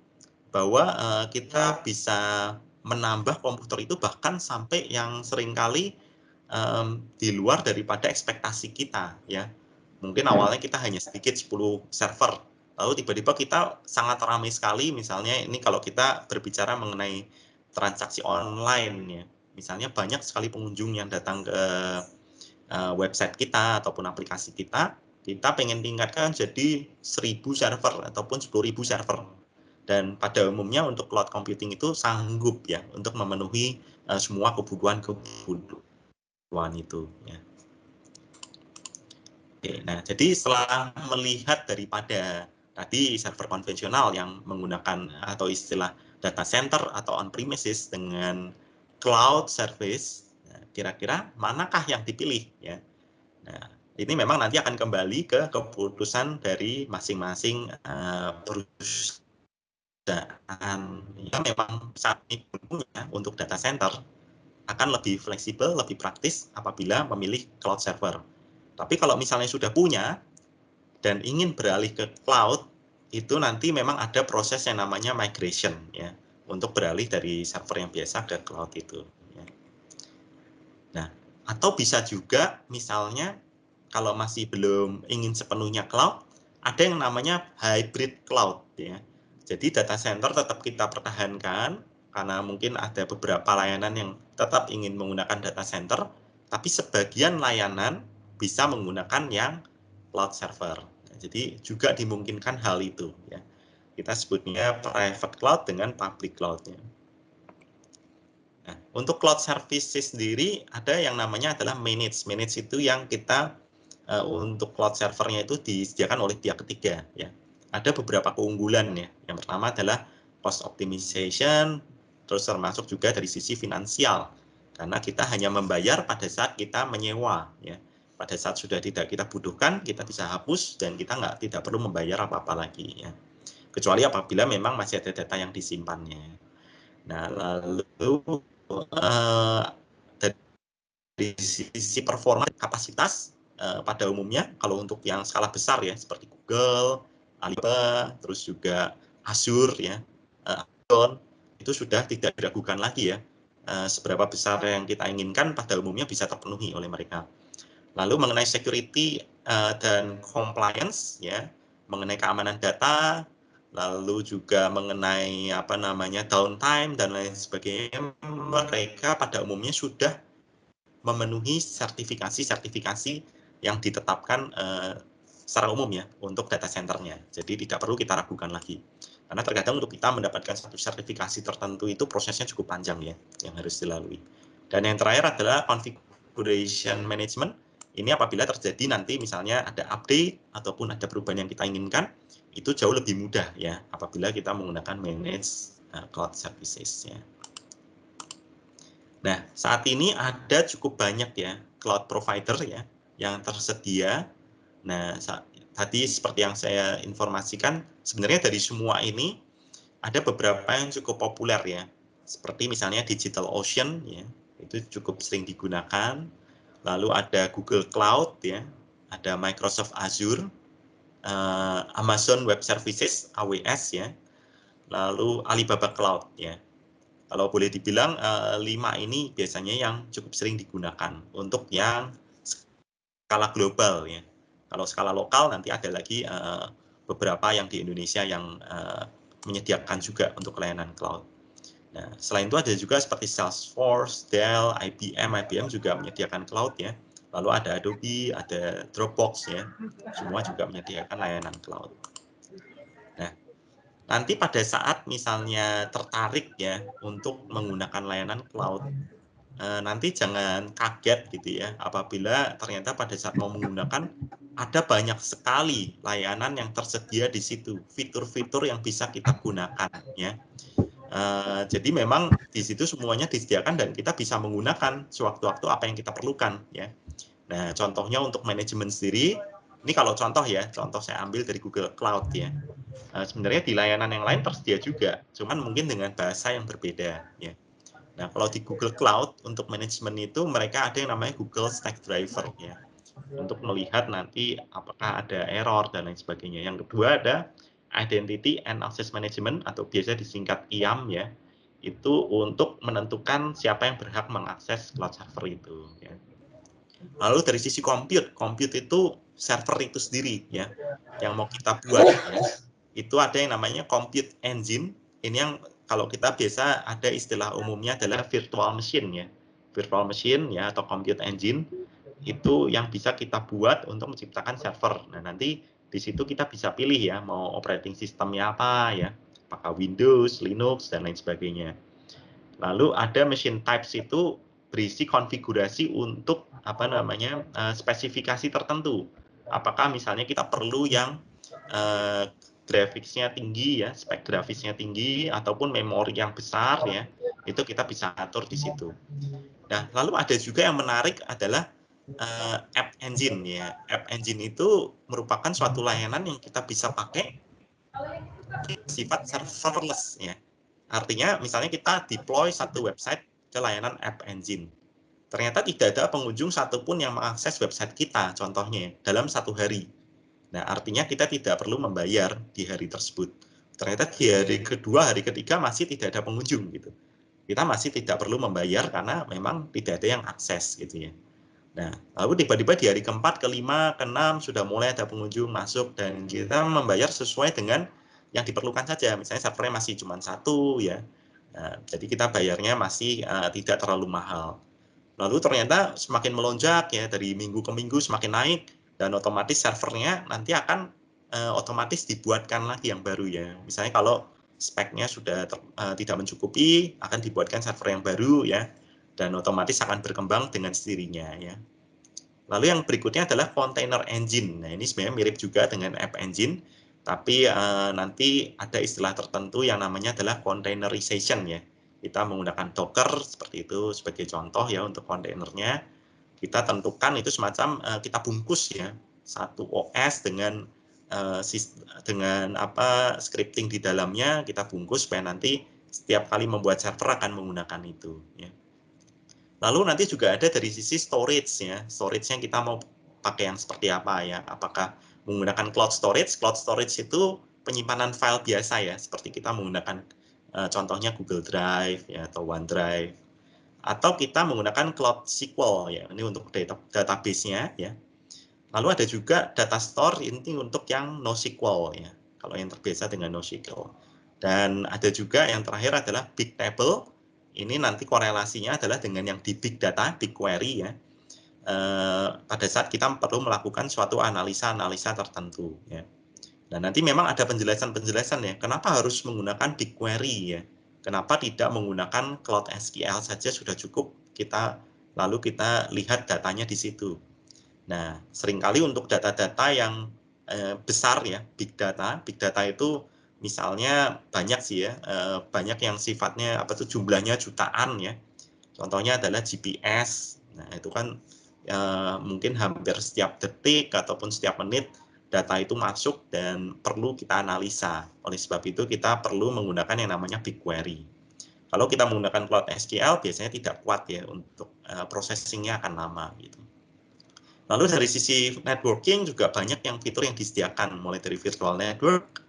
bahwa kita bisa menambah komputer itu bahkan sampai yang seringkali di luar daripada ekspektasi kita, ya. Mungkin awalnya kita hanya sedikit 10 server, lalu tiba-tiba kita sangat ramai sekali, misalnya ini kalau kita berbicara mengenai transaksi online, ya. Misalnya banyak sekali pengunjung yang datang ke website kita ataupun aplikasi kita pengen tingkatkan jadi 1000 server ataupun 10.000 server. Dan pada umumnya untuk cloud computing itu sanggup ya untuk memenuhi semua kebutuhan itu. Ya. Oke, nah jadi setelah melihat daripada tadi server konvensional yang menggunakan atau istilah data center atau on-premises dengan cloud service, kira-kira manakah yang dipilih ya? Nah, ini memang nanti akan kembali ke keputusan dari masing-masing perusahaan yang memang saat ini punya untuk data center akan lebih fleksibel, lebih praktis apabila memilih cloud server. Tapi kalau misalnya sudah punya dan ingin beralih ke cloud, itu nanti memang ada proses yang namanya migration ya, untuk beralih dari server yang biasa ke cloud itu. Ya. Nah, atau bisa juga misalnya kalau masih belum ingin sepenuhnya cloud, ada yang namanya hybrid cloud ya. Jadi data center tetap kita pertahankan karena mungkin ada beberapa layanan yang tetap ingin menggunakan data center, tapi sebagian layanan bisa menggunakan yang cloud server. Jadi juga dimungkinkan hal itu ya. Kita sebutnya private cloud dengan public cloud-nya. Nah, untuk cloud services sendiri ada yang namanya adalah managed. Managed itu yang kita untuk cloud servernya itu disediakan oleh pihak ketiga ya. Ada beberapa keunggulan ya. Yang pertama adalah cost optimization, terus termasuk juga dari sisi finansial. Karena kita hanya membayar pada saat kita menyewa ya. Pada saat sudah tidak kita butuhkan, kita bisa hapus dan kita tidak perlu membayar apa-apa lagi ya. Kecuali apabila memang masih ada data yang disimpannya. Nah, lalu dari sisi performa kapasitas pada umumnya kalau untuk yang skala besar ya seperti Google, Alibaba, terus juga Azure ya, Amazon itu sudah tidak diragukan lagi ya seberapa besar yang kita inginkan pada umumnya bisa terpenuhi oleh mereka. Lalu mengenai security dan compliance ya, mengenai keamanan data, lalu juga mengenai apa namanya downtime dan lain sebagainya, mereka pada umumnya sudah memenuhi sertifikasi-sertifikasi yang ditetapkan secara umum ya untuk data centernya. Jadi tidak perlu kita ragukan lagi. Karena terkadang untuk kita mendapatkan satu sertifikasi tertentu itu prosesnya cukup panjang ya yang harus dilalui. Dan yang terakhir adalah configuration management. Ini apabila terjadi nanti misalnya ada update ataupun ada perubahan yang kita inginkan, itu jauh lebih mudah ya apabila kita menggunakan managed cloud services ya. Nah, saat ini ada cukup banyak ya cloud provider ya yang tersedia. Nah, tadi seperti yang saya informasikan, sebenarnya dari semua ini ada beberapa yang cukup populer ya. Seperti misalnya DigitalOcean ya, itu cukup sering digunakan. Lalu ada Google Cloud ya, ada Microsoft Azure, Amazon Web Services (AWS) ya, lalu Alibaba Cloud ya. Kalau boleh dibilang 5 ini biasanya yang cukup sering digunakan untuk yang skala global ya. Kalau skala lokal nanti ada lagi beberapa yang di Indonesia yang menyediakan juga untuk layanan cloud. Nah, selain itu ada juga seperti Salesforce, Dell, IBM juga menyediakan cloud ya. Lalu ada Adobe, ada Dropbox ya. Semua juga menyediakan layanan cloud. Nah, nanti pada saat misalnya tertarik ya untuk menggunakan layanan cloud, nanti jangan kaget gitu ya apabila ternyata pada saat mau menggunakan ada banyak sekali layanan yang tersedia di situ, fitur-fitur yang bisa kita gunakan ya. Jadi memang di situ semuanya disediakan dan kita bisa menggunakan sewaktu-waktu apa yang kita perlukan ya. Nah, contohnya untuk manajemen sendiri, ini kalau contoh ya, contoh saya ambil dari Google Cloud ya. Sebenarnya di layanan yang lain tersedia juga, cuman mungkin dengan bahasa yang berbeda ya. Nah, kalau di Google Cloud untuk manajemen itu mereka ada yang namanya Google Stack Driver ya. untuk melihat nanti apakah ada error dan lain sebagainya. Yang kedua ada Identity and Access Management atau biasa disingkat IAM ya, itu untuk menentukan siapa yang berhak mengakses cloud server itu. Ya. Lalu dari sisi compute itu server itu sendiri ya, yang mau kita buat ya, itu ada yang namanya compute engine. Ini yang kalau kita biasa ada istilah umumnya adalah virtual machine ya, virtual machine ya atau compute engine itu yang bisa kita buat untuk menciptakan server. Nah nanti di situ kita bisa pilih ya mau operating systemnya apa ya, apakah Windows, Linux dan lain sebagainya. Lalu ada machine types itu berisi konfigurasi untuk apa namanya spesifikasi tertentu. Apakah misalnya kita perlu yang grafisnya tinggi ya, spek grafisnya tinggi ataupun memori yang besar ya, itu kita bisa atur di situ. Nah, lalu ada juga yang menarik adalah App Engine ya. App Engine itu merupakan suatu layanan yang kita bisa pakai sifat serverless ya. Artinya misalnya kita deploy satu website ke layanan App Engine. Ternyata tidak ada pengunjung satupun yang mengakses website kita, contohnya, dalam satu hari. Nah, artinya kita tidak perlu membayar di hari tersebut. Ternyata di hari kedua, hari ketiga masih tidak ada pengunjung gitu. Kita masih tidak perlu membayar karena memang tidak ada yang akses gitu ya. Nah, lalu tiba-tiba di hari keempat, kelima, keenam sudah mulai ada pengunjung masuk dan kita membayar sesuai dengan yang diperlukan saja. Misalnya servernya masih cuma satu ya. Nah, jadi kita bayarnya masih tidak terlalu mahal. Lalu ternyata semakin melonjak ya dari minggu ke minggu semakin naik dan otomatis servernya nanti akan otomatis dibuatkan lagi yang baru ya. Misalnya kalau speknya sudah tidak mencukupi akan dibuatkan server yang baru ya dan otomatis akan berkembang dengan sendirinya ya. Lalu yang berikutnya adalah container engine. Nah, ini sebenarnya mirip juga dengan app engine, tapi nanti ada istilah tertentu yang namanya adalah containerization ya. Kita menggunakan Docker seperti itu sebagai contoh ya untuk kontainernya. Kita tentukan itu semacam kita bungkus ya satu OS dengan scripting di dalamnya kita bungkus supaya nanti setiap kali membuat server akan menggunakan itu ya. Lalu nanti juga ada dari sisi storage ya. Storage-nya kita mau pakai yang seperti apa ya. Apakah menggunakan cloud storage? Cloud storage itu penyimpanan file biasa ya, seperti kita menggunakan contohnya Google Drive ya atau OneDrive. Atau kita menggunakan Cloud SQL ya. Ini untuk database-nya ya. Lalu ada juga data store ini untuk yang NoSQL ya. Kalau yang terbiasa dengan NoSQL. Dan ada juga yang terakhir adalah Bigtable. Ini nanti korelasinya adalah dengan yang di big data, BigQuery ya. Pada saat kita perlu melakukan suatu analisa-analisa tertentu ya. Dan nanti memang ada penjelasan-penjelasan ya. Kenapa harus menggunakan BigQuery ya? Kenapa tidak menggunakan Cloud SQL saja sudah cukup? Lalu kita lihat datanya di situ. Nah, seringkali untuk data-data yang besar ya, big data itu misalnya banyak sih ya, banyak yang sifatnya jumlahnya jutaan ya. Contohnya adalah GPS. Nah, itu kan mungkin hampir setiap detik ataupun setiap menit data itu masuk dan perlu kita analisa. Oleh sebab itu kita perlu menggunakan yang namanya BigQuery. Kalau kita menggunakan Cloud SQL biasanya tidak kuat ya untuk processing-nya akan lama gitu. Lalu dari sisi networking juga banyak yang fitur yang disediakan mulai dari virtual network,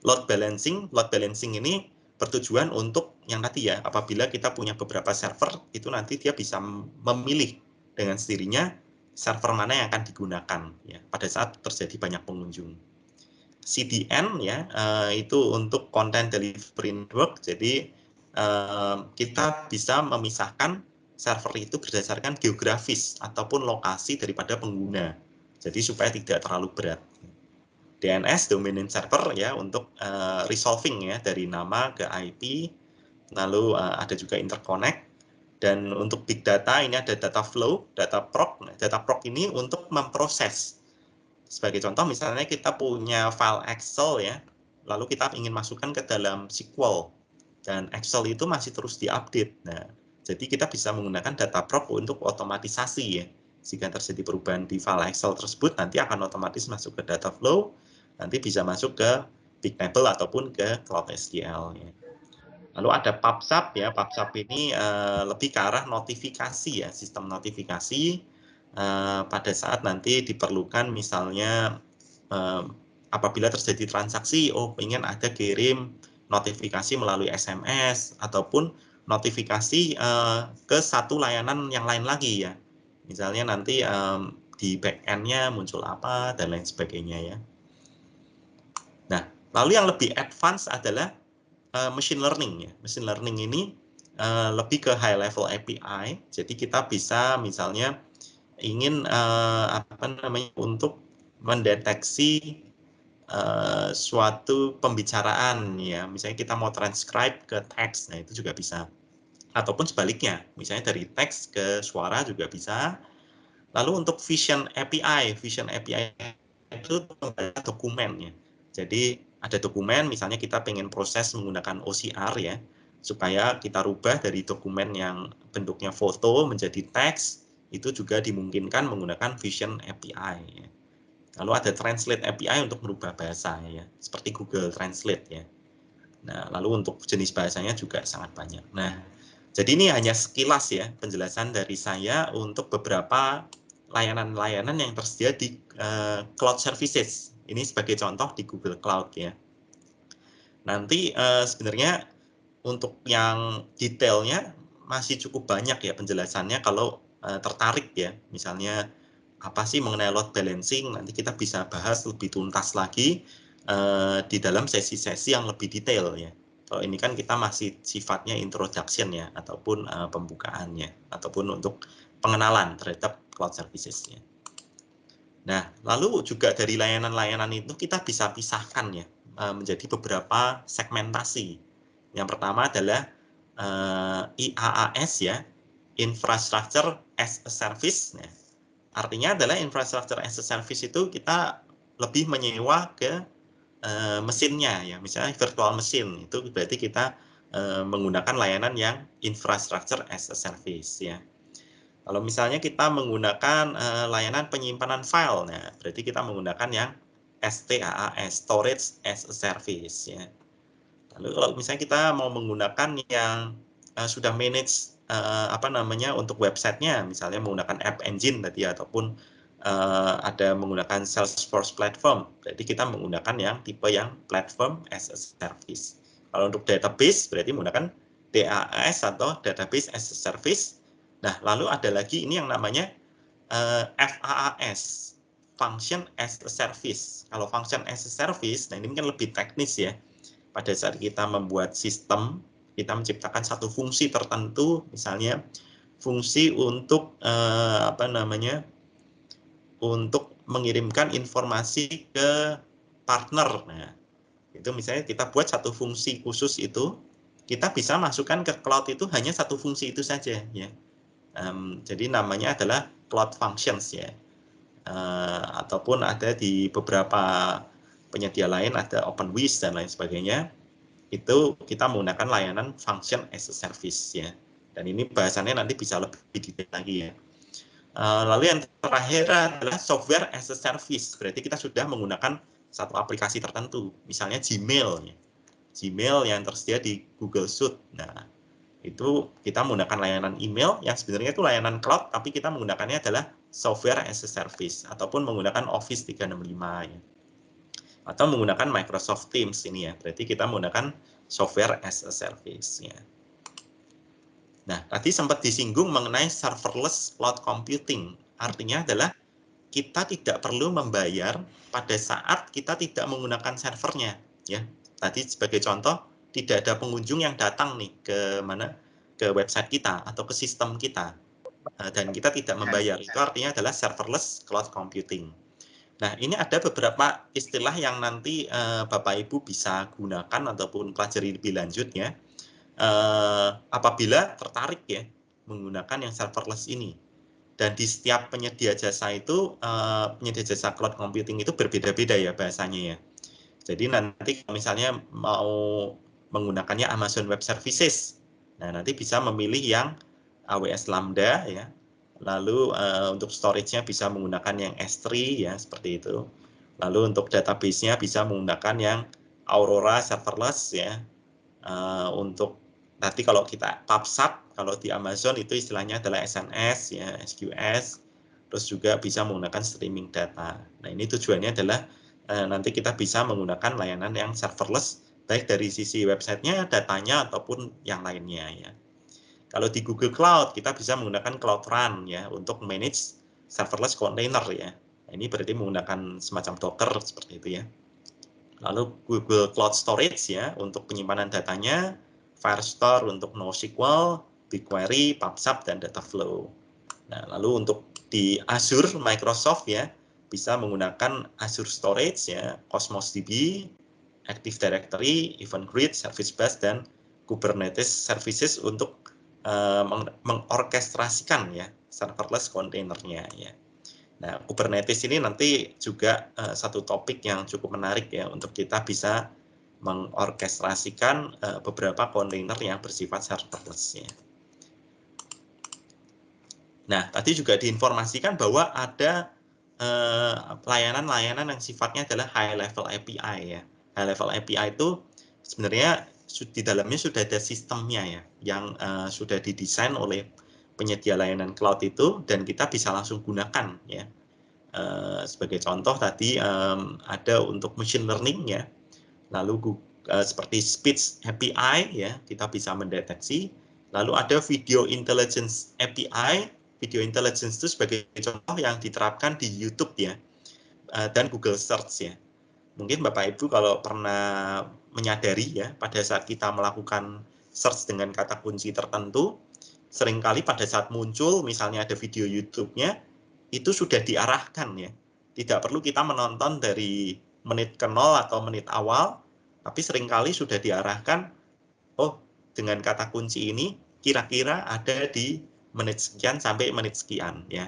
load balancing. Load balancing ini bertujuan untuk yang tadi ya, apabila kita punya beberapa server itu nanti dia bisa memilih dengan sendirinya server mana yang akan digunakan ya pada saat terjadi banyak pengunjung. CDN ya itu untuk content delivery network. Jadi kita bisa memisahkan server itu berdasarkan geografis ataupun lokasi daripada pengguna. Jadi supaya tidak terlalu berat. DNS domain name server ya untuk resolving ya dari nama ke IP. Lalu ada juga interconnect. Dan untuk big data ini ada data flow, data proc. Nah, data proc ini untuk memproses. Sebagai contoh misalnya kita punya file Excel ya, lalu kita ingin masukkan ke dalam SQL dan Excel itu masih terus diupdate. Nah, jadi kita bisa menggunakan data proc untuk otomatisasi ya. Jika terjadi perubahan di file Excel tersebut nanti akan otomatis masuk ke data flow, nanti bisa masuk ke Bigtable ataupun ke Cloud SQL ya. Lalu ada PubSub ya, PubSub ini lebih ke arah notifikasi ya, sistem notifikasi. pada saat nanti diperlukan misalnya apabila terjadi transaksi, ingin ada kirim notifikasi melalui SMS ataupun notifikasi ke satu layanan yang lain lagi ya. Misalnya nanti di back-end-nya muncul apa dan lain sebagainya ya. Nah, lalu yang lebih advance adalah machine learning ya. Machine learning ini lebih ke high level API. Jadi kita bisa misalnya ingin untuk mendeteksi suatu pembicaraan ya. Misalnya kita mau transcribe ke teks, nah itu juga bisa. Ataupun sebaliknya, misalnya dari teks ke suara juga bisa. Lalu untuk Vision API itu membaca dokumen ya. Jadi ada dokumen, misalnya kita pengen proses menggunakan OCR ya, supaya kita rubah dari dokumen yang bentuknya foto menjadi teks, itu juga dimungkinkan menggunakan Vision API. Ya. Lalu ada Translate API untuk merubah bahasa ya, seperti Google Translate ya. Nah, lalu untuk jenis bahasanya juga sangat banyak. Nah, jadi ini hanya sekilas ya penjelasan dari saya untuk beberapa layanan-layanan yang tersedia di cloud services. Ini sebagai contoh di Google Cloud ya. Nanti sebenarnya untuk yang detailnya masih cukup banyak ya penjelasannya kalau tertarik ya. Misalnya apa sih mengenai load balancing, nanti kita bisa bahas lebih tuntas lagi di dalam sesi-sesi yang lebih detail ya. Kalau ini kan kita masih sifatnya introduction ya, ataupun pembukaannya, ataupun untuk pengenalan terhadap cloud services-nya. Nah, lalu juga dari layanan-layanan itu kita bisa pisahkan ya, menjadi beberapa segmentasi. Yang pertama adalah IaaS ya, Infrastructure as a Service. Nah, artinya adalah Infrastructure as a Service itu kita lebih menyewa ke mesinnya ya, misalnya virtual machine itu berarti kita menggunakan layanan yang Infrastructure as a Service ya. Kalau misalnya kita menggunakan layanan penyimpanan file, nah berarti kita menggunakan yang STAAS, Storage as a Service ya. Lalu kalau misalnya kita mau menggunakan yang sudah manage untuk websitenya, misalnya menggunakan App Engine tadi ataupun ada menggunakan Salesforce Platform, berarti kita menggunakan yang tipe yang Platform as a Service. Kalau untuk database berarti menggunakan DAS atau Database as a Service. Nah, lalu ada lagi ini yang namanya FAAS, Function as a Service. Kalau Function as a Service, nah ini kan lebih teknis ya. Pada saat kita membuat sistem, kita menciptakan satu fungsi tertentu, misalnya fungsi untuk untuk mengirimkan informasi ke partner. Nah, itu misalnya kita buat satu fungsi khusus itu, kita bisa masukkan ke cloud itu hanya satu fungsi itu saja ya. Jadi namanya adalah cloud functions ya. Ataupun ada di beberapa penyedia lain ada OpenWish dan lain sebagainya. Itu kita menggunakan layanan function as a service ya. Dan ini bahasannya nanti bisa lebih detail lagi ya. Lalu yang terakhir adalah software as a service. Berarti kita sudah menggunakan satu aplikasi tertentu, misalnya Gmail. Ya. Gmail yang tersedia di Google Suite. Nah, itu kita menggunakan layanan email yang sebenarnya itu layanan cloud, tapi kita menggunakannya adalah software as a service, ataupun menggunakan Office 365. Ya. Atau menggunakan Microsoft Teams ini ya. Berarti kita menggunakan software as a service. Ya. Nah, tadi sempat disinggung mengenai serverless cloud computing. Artinya adalah kita tidak perlu membayar pada saat kita tidak menggunakan servernya. Ya, tadi sebagai contoh, tidak ada pengunjung yang datang nih ke website kita atau ke sistem kita, dan kita tidak membayar. Itu artinya adalah serverless cloud computing. Nah, ini ada beberapa istilah yang nanti Bapak Ibu bisa gunakan ataupun pelajari lebih lanjut ya. Apabila tertarik ya menggunakan yang serverless ini, dan di setiap penyedia jasa itu penyedia jasa cloud computing itu berbeda-beda ya bahasanya ya. Jadi nanti misalnya mau menggunakannya Amazon Web Services, nah nanti bisa memilih yang AWS Lambda ya. Lalu untuk storage-nya bisa menggunakan yang S3 ya seperti itu. Lalu untuk database-nya bisa menggunakan yang Aurora Serverless ya. Untuk nanti kalau kita PubSub, kalau di Amazon itu istilahnya adalah SNS ya, SQS. terus juga bisa menggunakan streaming data. Nah, ini tujuannya adalah nanti kita bisa menggunakan layanan yang serverless, baik dari sisi websitenya, datanya, ataupun yang lainnya ya. Kalau di Google Cloud, kita bisa menggunakan Cloud Run ya untuk manage serverless container ya. Nah, ini berarti menggunakan semacam Docker seperti itu ya. Lalu Google Cloud Storage ya untuk penyimpanan datanya, Firestore untuk NoSQL, BigQuery, PubSub, dan Dataflow. Nah, lalu untuk di Azure Microsoft ya bisa menggunakan Azure Storage ya, Cosmos DB, Active Directory, Event Grid, Service Bus, dan Kubernetes Services untuk mengorkestrasikan ya serverless containernya ya. Nah, Kubernetes ini nanti juga satu topik yang cukup menarik ya untuk kita bisa mengorkestrasikan beberapa kontainer yang bersifat serverless ya. Nah, tadi juga diinformasikan bahwa ada layanan-layanan yang sifatnya adalah high level API ya. High level API itu sebenarnya di dalamnya sudah ada sistemnya ya, yang sudah didesain oleh penyedia layanan cloud itu, dan kita bisa langsung gunakan ya. Sebagai contoh tadi ada untuk machine learning ya, lalu seperti speech API ya, kita bisa mendeteksi. Lalu ada video intelligence API. Video intelligence itu sebagai contoh yang diterapkan di YouTube ya, dan Google Search ya. Mungkin Bapak Ibu kalau pernah menyadari ya, pada saat kita melakukan search dengan kata kunci tertentu, seringkali pada saat muncul misalnya ada video YouTube-nya, itu sudah diarahkan ya. Tidak perlu kita menonton dari menit ke 0 atau menit awal, tapi seringkali sudah diarahkan, oh dengan kata kunci ini kira-kira ada di menit sekian sampai menit sekian ya.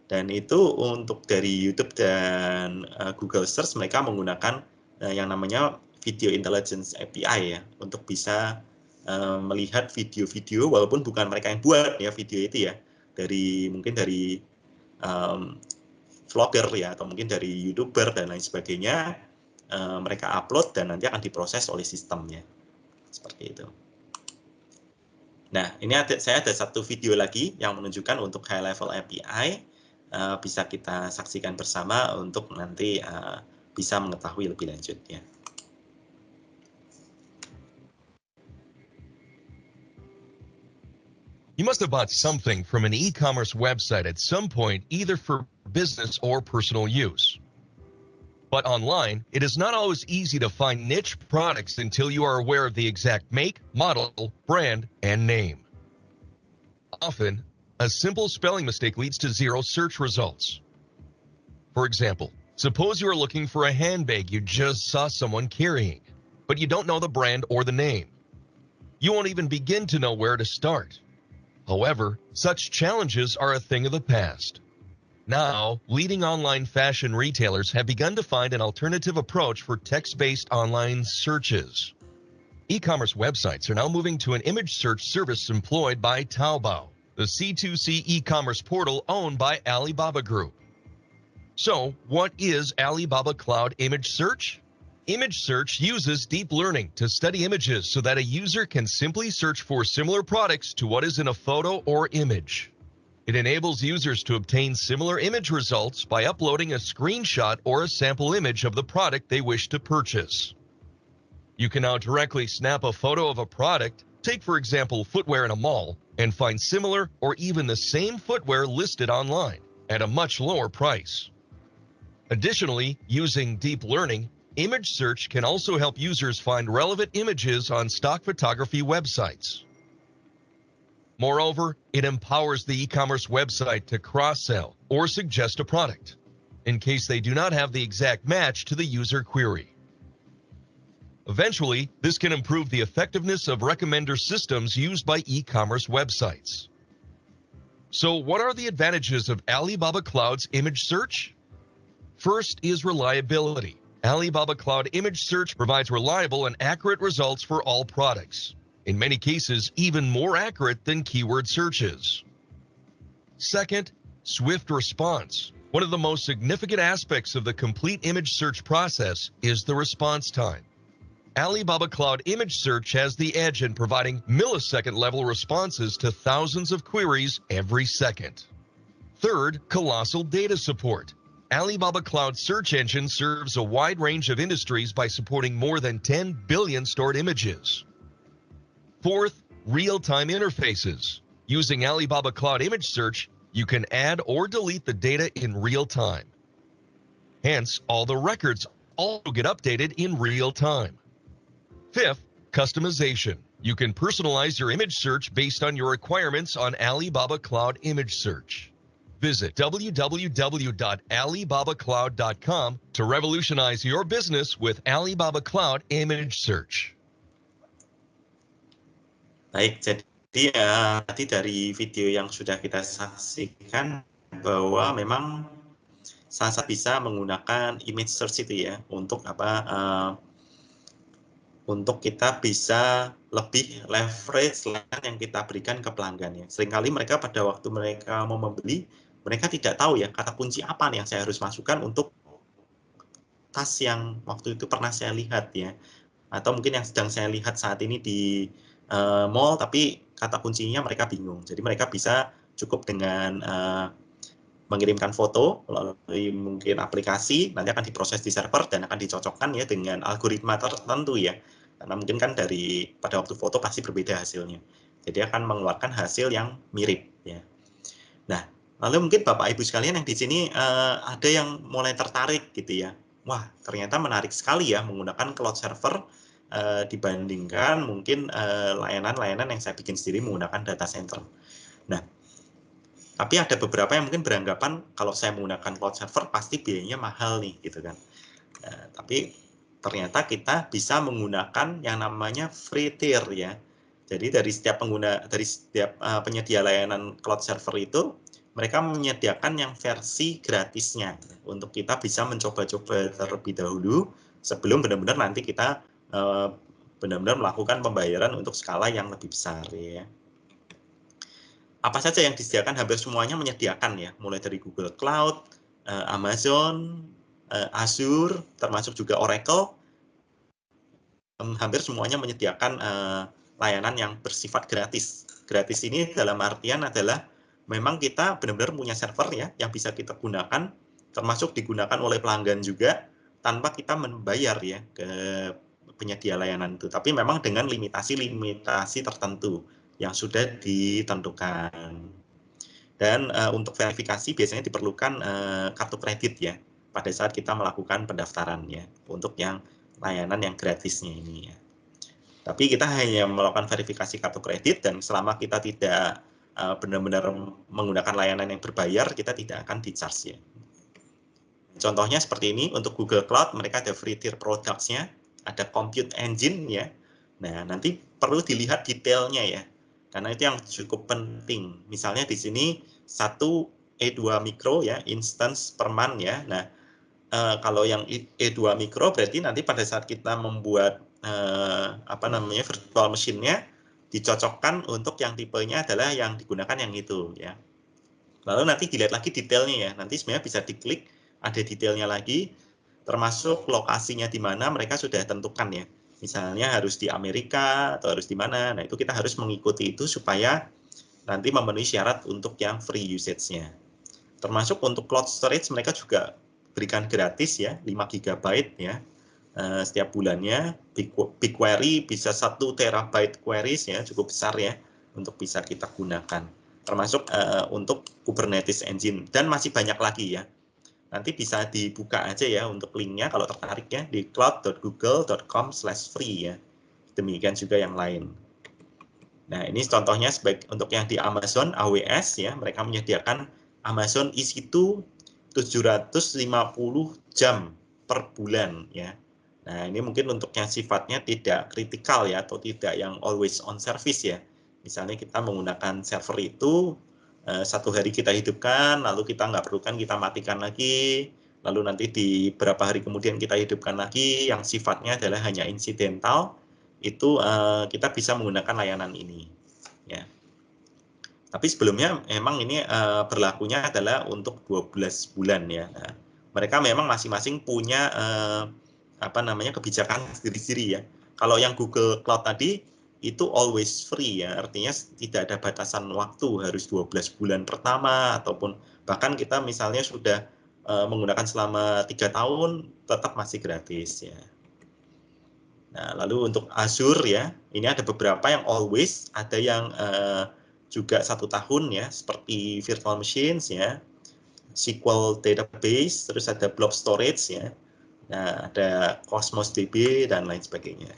Dan itu untuk dari YouTube dan Google Search mereka menggunakan yang namanya Video Intelligence API ya, untuk bisa melihat video-video walaupun bukan mereka yang buat ya video itu ya, mungkin dari vlogger ya, atau mungkin dari YouTuber dan lain sebagainya, mereka upload dan nanti akan diproses oleh sistemnya seperti itu. Nah, ini saya ada satu video lagi yang menunjukkan untuk high level API, bisa kita saksikan bersama untuk nanti bisa mengetahui lebih lanjut ya. You must have bought something from an e-commerce website at some point, either for business or personal use. But online, it is not always easy to find niche products until you are aware of the exact make, model, brand, and name. Often, a simple spelling mistake leads to zero search results. For example, suppose you are looking for a handbag you just saw someone carrying, but you don't know the brand or the name. You won't even begin to know where to start. However, such challenges are a thing of the past. Now, leading online fashion retailers have begun to find an alternative approach for text-based online searches. E-commerce websites are now moving to an image search service employed by Taobao, the C2C e-commerce portal owned by Alibaba Group. So, what is Alibaba Cloud Image Search? Image search uses deep learning to study images so that a user can simply search for similar products to what is in a photo or image. It enables users to obtain similar image results by uploading a screenshot or a sample image of the product they wish to purchase. You can now directly snap a photo of a product, take for example footwear in a mall, and find similar or even the same footwear listed online at a much lower price. Additionally, using deep learning, image search can also help users find relevant images on stock photography websites. Moreover, it empowers the e-commerce website to cross-sell or suggest a product, in case they do not have the exact match to the user query. Eventually, this can improve the effectiveness of recommender systems used by e-commerce websites. So, what are the advantages of Alibaba Cloud's image search? First is reliability. Alibaba Cloud Image Search provides reliable and accurate results for all products. In many cases, even more accurate than keyword searches. Second, swift response. One of the most significant aspects of the complete image search process is the response time. Alibaba Cloud Image Search has the edge in providing millisecond-level responses to thousands of queries every second. Third, colossal data support. Alibaba Cloud Search Engine serves a wide range of industries by supporting more than 10 billion stored images. Fourth, real-time interfaces. Using Alibaba Cloud Image Search, you can add or delete the data in real time. Hence, all the records also get updated in real time. Fifth, customization. You can personalize your image search based on your requirements on Alibaba Cloud Image Search. Visit www.alibabacloud.com to revolutionize your business with Alibaba Cloud Image Search. Baik, jadi tadi dari video yang sudah kita saksikan bahwa memang SaaS bisa menggunakan image search itu ya untuk untuk kita bisa lebih leverage layanan yang kita berikan ke pelanggan ya. Seringkali mereka pada waktu mereka mau membeli, mereka tidak tahu ya kata kunci apa nih yang saya harus masukkan untuk tas yang waktu itu pernah saya lihat ya. Atau mungkin yang sedang saya lihat saat ini di mall, tapi kata kuncinya mereka bingung. Jadi mereka bisa cukup dengan mengirimkan foto melalui mungkin aplikasi, nanti akan diproses di server dan akan dicocokkan ya dengan algoritma tertentu ya. Karena mungkin kan pada waktu foto pasti berbeda hasilnya. Jadi akan mengeluarkan hasil yang mirip ya. Nah, lalu mungkin Bapak Ibu sekalian yang di sini ada yang mulai tertarik gitu ya. Wah, ternyata menarik sekali ya menggunakan cloud server dibandingkan mungkin layanan-layanan yang saya bikin sendiri menggunakan data center. Nah, tapi ada beberapa yang mungkin beranggapan kalau saya menggunakan cloud server pasti biayanya mahal nih gitu kan. Tapi ternyata kita bisa menggunakan yang namanya free tier ya. Jadi dari setiap penyedia layanan cloud server itu mereka menyediakan yang versi gratisnya untuk kita bisa mencoba-coba terlebih dahulu sebelum benar-benar nanti kita benar-benar melakukan pembayaran untuk skala yang lebih besar ya. Apa saja yang disediakan? Hampir semuanya menyediakan ya, mulai dari Google Cloud, Amazon, Azure, termasuk juga Oracle, hampir semuanya menyediakan layanan yang bersifat gratis. Gratis ini dalam artian adalah memang kita benar-benar punya server ya, yang bisa kita gunakan, termasuk digunakan oleh pelanggan juga, tanpa kita membayar ya ke penyedia layanan itu. Tapi memang dengan limitasi-limitasi tertentu yang sudah ditentukan. Dan untuk verifikasi biasanya diperlukan kartu kredit ya, pada saat kita melakukan pendaftaran ya, untuk yang layanan yang gratisnya ini ya. Tapi kita hanya melakukan verifikasi kartu kredit dan selama kita tidak benar-benar menggunakan layanan yang berbayar, kita tidak akan di-charge ya. Contohnya seperti ini, untuk Google Cloud mereka ada free tier products-nya, ada compute engine ya. Nah, nanti perlu dilihat detailnya ya, karena itu yang cukup penting. Misalnya di sini 1 E2 Micro ya, instance per month ya. Nah, kalau yang E2 Micro berarti nanti pada saat kita membuat virtual machine-nya dicocokkan untuk yang tipenya adalah yang digunakan yang itu ya. Lalu nanti dilihat lagi detailnya ya. Nanti sebenarnya bisa diklik, ada detailnya lagi, termasuk lokasinya di mana mereka sudah tentukan ya. Misalnya harus di Amerika atau harus di mana. Nah, itu kita harus mengikuti itu supaya nanti memenuhi syarat untuk yang free usage-nya. Termasuk untuk cloud storage mereka juga berikan gratis ya, 5 GB ya setiap bulannya. BigQuery bisa 1 terabyte queries ya, cukup besar ya untuk bisa kita gunakan. Termasuk untuk Kubernetes Engine dan masih banyak lagi ya. Nanti bisa dibuka aja ya untuk linknya kalau tertarik ya di cloud.google.com/free ya. Demikian juga yang lain. Nah, ini contohnya untuk yang di Amazon AWS ya, mereka menyediakan Amazon EC2 750 jam per bulan ya. Nah, ini mungkin untuk yang sifatnya tidak kritikal ya, atau tidak yang always on service ya. Misalnya kita menggunakan server itu 1 hari kita hidupkan, lalu kita nggak perlukan kita matikan lagi, lalu nanti di beberapa hari kemudian kita hidupkan lagi, yang sifatnya adalah hanya insidental, itu kita bisa menggunakan layanan ini ya. Tapi sebelumnya memang ini berlakunya adalah untuk 12 bulan ya. Nah, mereka memang masing-masing punya kebijakan sendiri-sendiri ya. Kalau yang Google Cloud tadi itu always free ya, artinya tidak ada batasan waktu, harus 12 bulan pertama, ataupun bahkan kita misalnya sudah menggunakan selama 3 tahun, tetap masih gratis ya. Nah, lalu untuk Azure ya, ini ada beberapa yang always, ada yang juga 1 tahun ya, seperti virtual machines ya, SQL database, terus ada blob storage ya, nah, ada Cosmos DB dan lain sebagainya.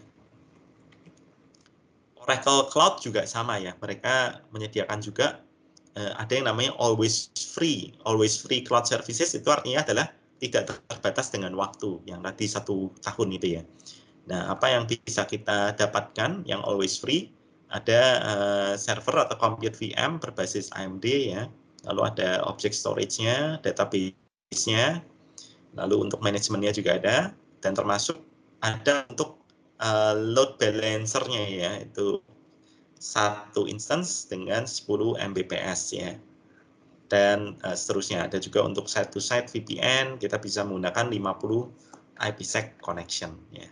Oracle Cloud juga sama ya, mereka menyediakan juga ada yang namanya always free cloud services, itu artinya adalah tidak terbatas dengan waktu, yang tadi 1 tahun itu ya. Nah, apa yang bisa kita dapatkan yang always free, ada server atau compute VM berbasis AMD ya, lalu ada object storage-nya, database-nya, lalu untuk manajemennya juga ada, dan termasuk ada untuk load balancer-nya ya, itu 1 instance dengan 10 Mbps ya, dan seterusnya. Ada juga untuk site-to-site VPN, kita bisa menggunakan 50 IPsec connection ya.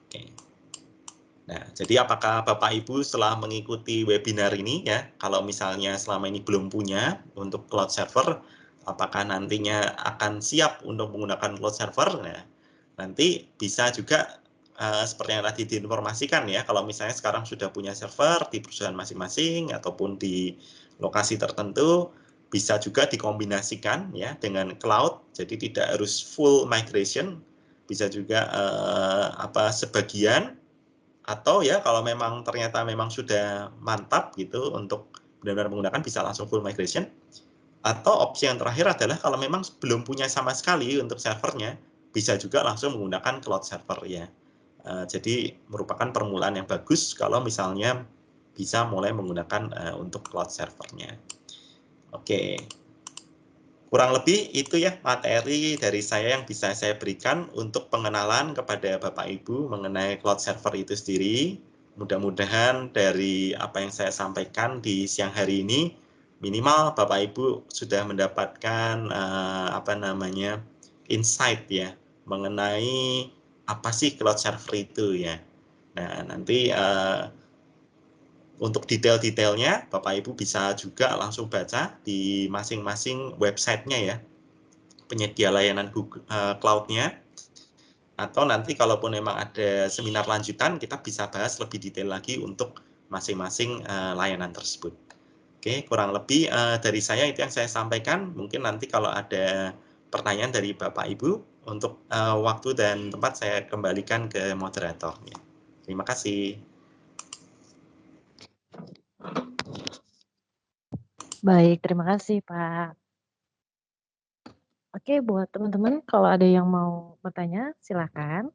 Oke. Nah, jadi apakah Bapak Ibu setelah mengikuti webinar ini ya, kalau misalnya selama ini belum punya untuk cloud server, apakah nantinya akan siap untuk menggunakan cloud server? Nah, nanti bisa juga seperti yang tadi diinformasikan ya, kalau misalnya sekarang sudah punya server di perusahaan masing-masing ataupun di lokasi tertentu, bisa juga dikombinasikan ya dengan cloud, jadi tidak harus full migration, bisa juga sebagian, atau ya kalau memang ternyata memang sudah mantap gitu untuk benar-benar menggunakan, bisa langsung full migration. Atau opsi yang terakhir adalah kalau memang belum punya sama sekali untuk servernya, bisa juga langsung menggunakan cloud server ya. Jadi merupakan permulaan yang bagus kalau misalnya bisa mulai menggunakan untuk cloud servernya. Oke. Kurang lebih itu ya materi dari saya yang bisa saya berikan untuk pengenalan kepada Bapak Ibu mengenai cloud server itu sendiri. Mudah-mudahan dari apa yang saya sampaikan di siang hari ini, minimal Bapak Ibu sudah mendapatkan insight ya mengenai apa sih cloud server itu ya. Nah, nanti untuk detail-detailnya, Bapak Ibu bisa juga langsung baca di masing-masing websitenya ya, penyedia layanan Google Cloud-nya. Atau nanti kalaupun memang ada seminar lanjutan, kita bisa bahas lebih detail lagi untuk masing-masing layanan tersebut. Oke, kurang lebih dari saya itu yang saya sampaikan. Mungkin nanti kalau ada pertanyaan dari Bapak Ibu, untuk waktu dan tempat saya kembalikan ke moderatornya. Terima kasih. Baik, terima kasih Pak. Oke, buat teman-teman kalau ada yang mau bertanya, silakan.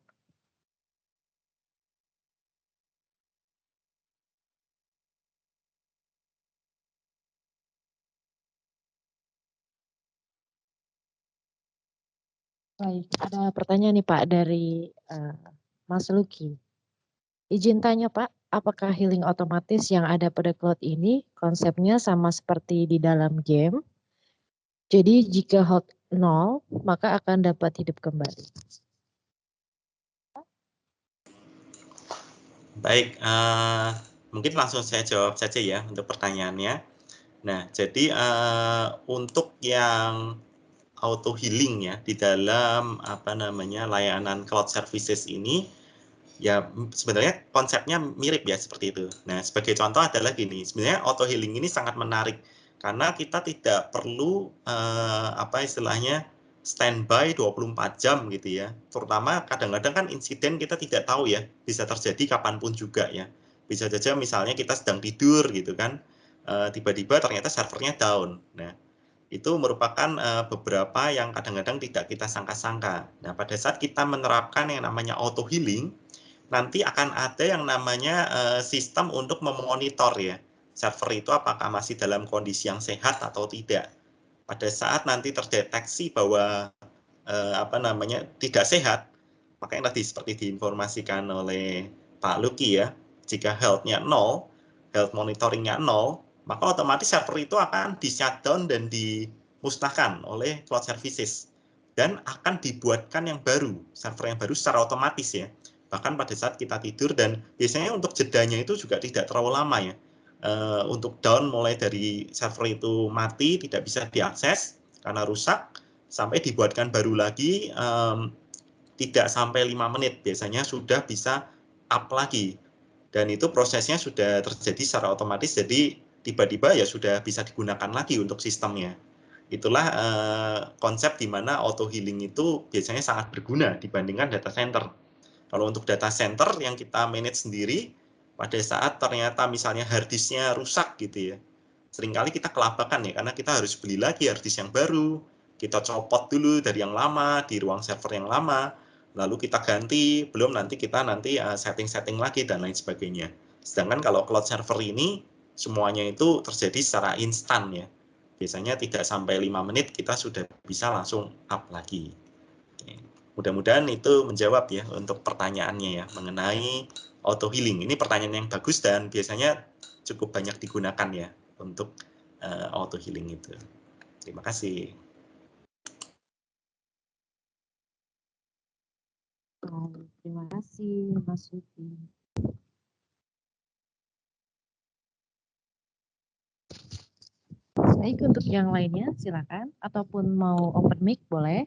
Baik, ada pertanyaan nih Pak dari Mas Luki. Izin tanya Pak, apakah healing otomatis yang ada pada cloud ini konsepnya sama seperti di dalam game? Jadi jika health 0, maka akan dapat hidup kembali. Baik, mungkin langsung saya jawab saja ya untuk pertanyaannya. Nah, jadi untuk yang auto healing ya di dalam layanan cloud services ini, ya sebenarnya konsepnya mirip ya seperti itu. Nah, sebagai contoh adalah gini, sebenarnya auto healing ini sangat menarik karena kita tidak perlu standby 24 jam gitu ya. Terutama kadang-kadang kan insiden kita tidak tahu ya, bisa terjadi kapanpun juga ya. Bisa saja misalnya kita sedang tidur gitu kan, tiba-tiba ternyata servernya down. Nah, itu merupakan beberapa yang kadang-kadang tidak kita sangka-sangka. Nah, pada saat kita menerapkan yang namanya auto healing, nanti akan ada yang namanya sistem untuk memonitor ya, server itu apakah masih dalam kondisi yang sehat atau tidak. Pada saat nanti terdeteksi bahwa tidak sehat, makanya tadi seperti diinformasikan oleh Pak Luki ya, jika health-nya 0, health monitoring-nya 0, maka otomatis server itu akan di-shutdown dan dimusnahkan oleh cloud services. Dan akan dibuatkan yang baru, server yang baru secara otomatis ya. bahkan pada saat kita tidur, dan biasanya untuk jedanya itu juga tidak terlalu lama ya. Untuk down mulai dari server itu mati, tidak bisa diakses karena rusak, sampai dibuatkan baru lagi tidak sampai 5 menit, biasanya sudah bisa up lagi. Dan itu prosesnya sudah terjadi secara otomatis, jadi tiba-tiba ya sudah bisa digunakan lagi untuk sistemnya. Itulah konsep di mana auto healing itu biasanya sangat berguna dibandingkan data center. Kalau untuk data center yang kita manage sendiri, pada saat ternyata misalnya hard disk-nya rusak gitu ya, seringkali kita kelabakan ya, karena kita harus beli lagi hard disk yang baru, kita copot dulu dari yang lama, di ruang server yang lama, lalu kita ganti, belum nanti kita setting-setting lagi dan lain sebagainya. Sedangkan kalau cloud server ini, semuanya itu terjadi secara instan ya. Biasanya tidak sampai 5 menit kita sudah bisa langsung up lagi. Mudah-mudahan itu menjawab ya untuk pertanyaannya ya mengenai auto healing. Ini pertanyaan yang bagus dan biasanya cukup banyak digunakan ya untuk auto healing itu. Terima kasih. Terima kasih Mas Luki. Baik, untuk yang lainnya silakan, ataupun mau open mic boleh.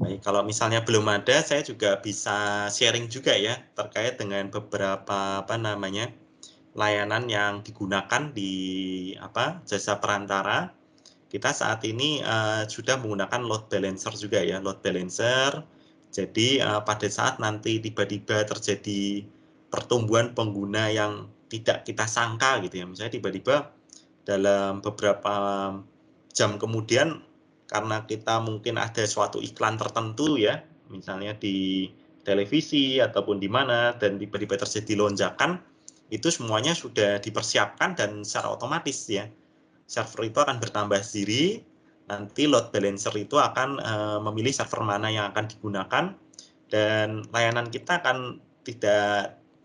Baik, kalau misalnya belum ada, saya juga bisa sharing juga ya terkait dengan beberapa layanan yang digunakan di jasa perantara. Kita saat ini sudah menggunakan load balancer juga ya, load balancer. Jadi pada saat nanti tiba-tiba terjadi pertumbuhan pengguna yang tidak kita sangka gitu ya, misalnya tiba-tiba dalam beberapa jam kemudian karena kita mungkin ada suatu iklan tertentu ya, misalnya di televisi ataupun di mana, dan tiba-tiba terjadi lonjakan, itu semuanya sudah dipersiapkan dan secara otomatis ya. Server itu akan bertambah sendiri, nanti load balancer itu akan memilih server mana yang akan digunakan, dan layanan kita akan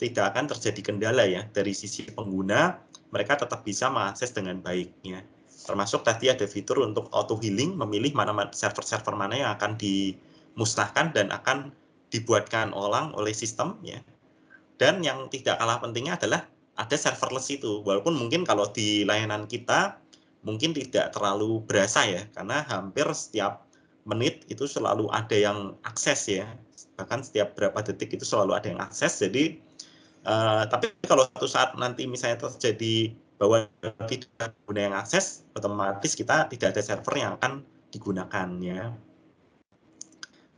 tidak akan terjadi kendala ya dari sisi pengguna, mereka tetap bisa mengakses dengan baik ya. Termasuk tadi ada fitur untuk auto healing, memilih mana server-server mana yang akan dimusnahkan dan akan dibuatkan ulang oleh sistem ya. Dan yang tidak kalah pentingnya adalah ada serverless itu, walaupun mungkin kalau di layanan kita mungkin tidak terlalu berasa ya, karena hampir setiap menit itu selalu ada yang akses ya, bahkan setiap berapa detik itu selalu ada yang akses. Jadi tapi kalau suatu saat nanti misalnya terjadi bahwa tidak ada pengguna yang akses, otomatis kita tidak ada server yang akan digunakan ya.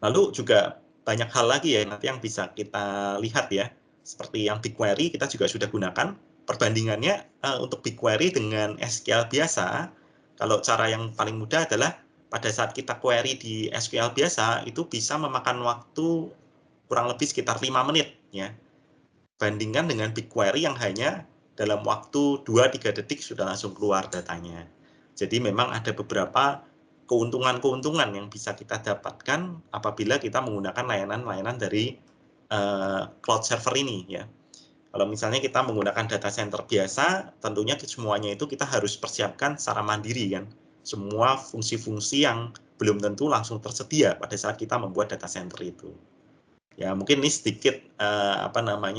Lalu juga banyak hal lagi ya nanti yang bisa kita lihat ya, seperti yang BigQuery kita juga sudah gunakan. Perbandingannya untuk BigQuery dengan SQL biasa, kalau cara yang paling mudah adalah pada saat kita query di SQL biasa itu bisa memakan waktu kurang lebih sekitar 5 menit ya. Bandingkan dengan BigQuery yang hanya dalam waktu 2-3 detik sudah langsung keluar datanya. Jadi memang ada beberapa keuntungan-keuntungan yang bisa kita dapatkan apabila kita menggunakan layanan-layanan dari cloud server ini ya. Kalau misalnya kita menggunakan data center biasa, tentunya semuanya itu kita harus persiapkan secara mandiri kan. Semua fungsi-fungsi yang belum tentu langsung tersedia pada saat kita membuat data center itu. Ya mungkin ini sedikit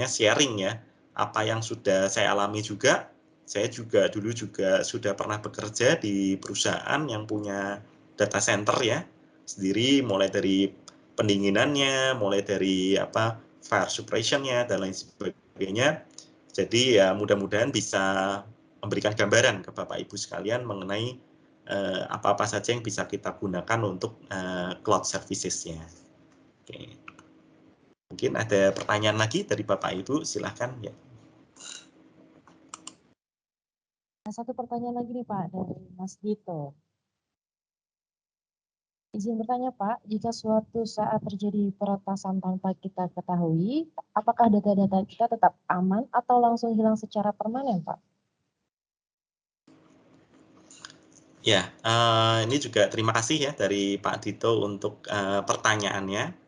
sharing ya, apa yang sudah saya alami juga. Saya juga dulu sudah pernah bekerja di perusahaan yang punya data center ya sendiri, mulai dari pendinginannya, mulai dari fire suppression-nya dan lain sebagainya. Jadi ya mudah-mudahan bisa memberikan gambaran ke Bapak Ibu sekalian mengenai apa-apa saja yang bisa kita gunakan untuk cloud services-nya. Oke. Mungkin ada pertanyaan lagi dari Bapak Ibu, silahkan ya. Satu pertanyaan lagi nih Pak dari Mas Dito. Izin bertanya Pak, jika suatu saat terjadi peretasan tanpa kita ketahui, apakah data-data kita tetap aman atau langsung hilang secara permanen Pak? Ya, ini juga terima kasih ya dari Pak Dito untuk pertanyaannya.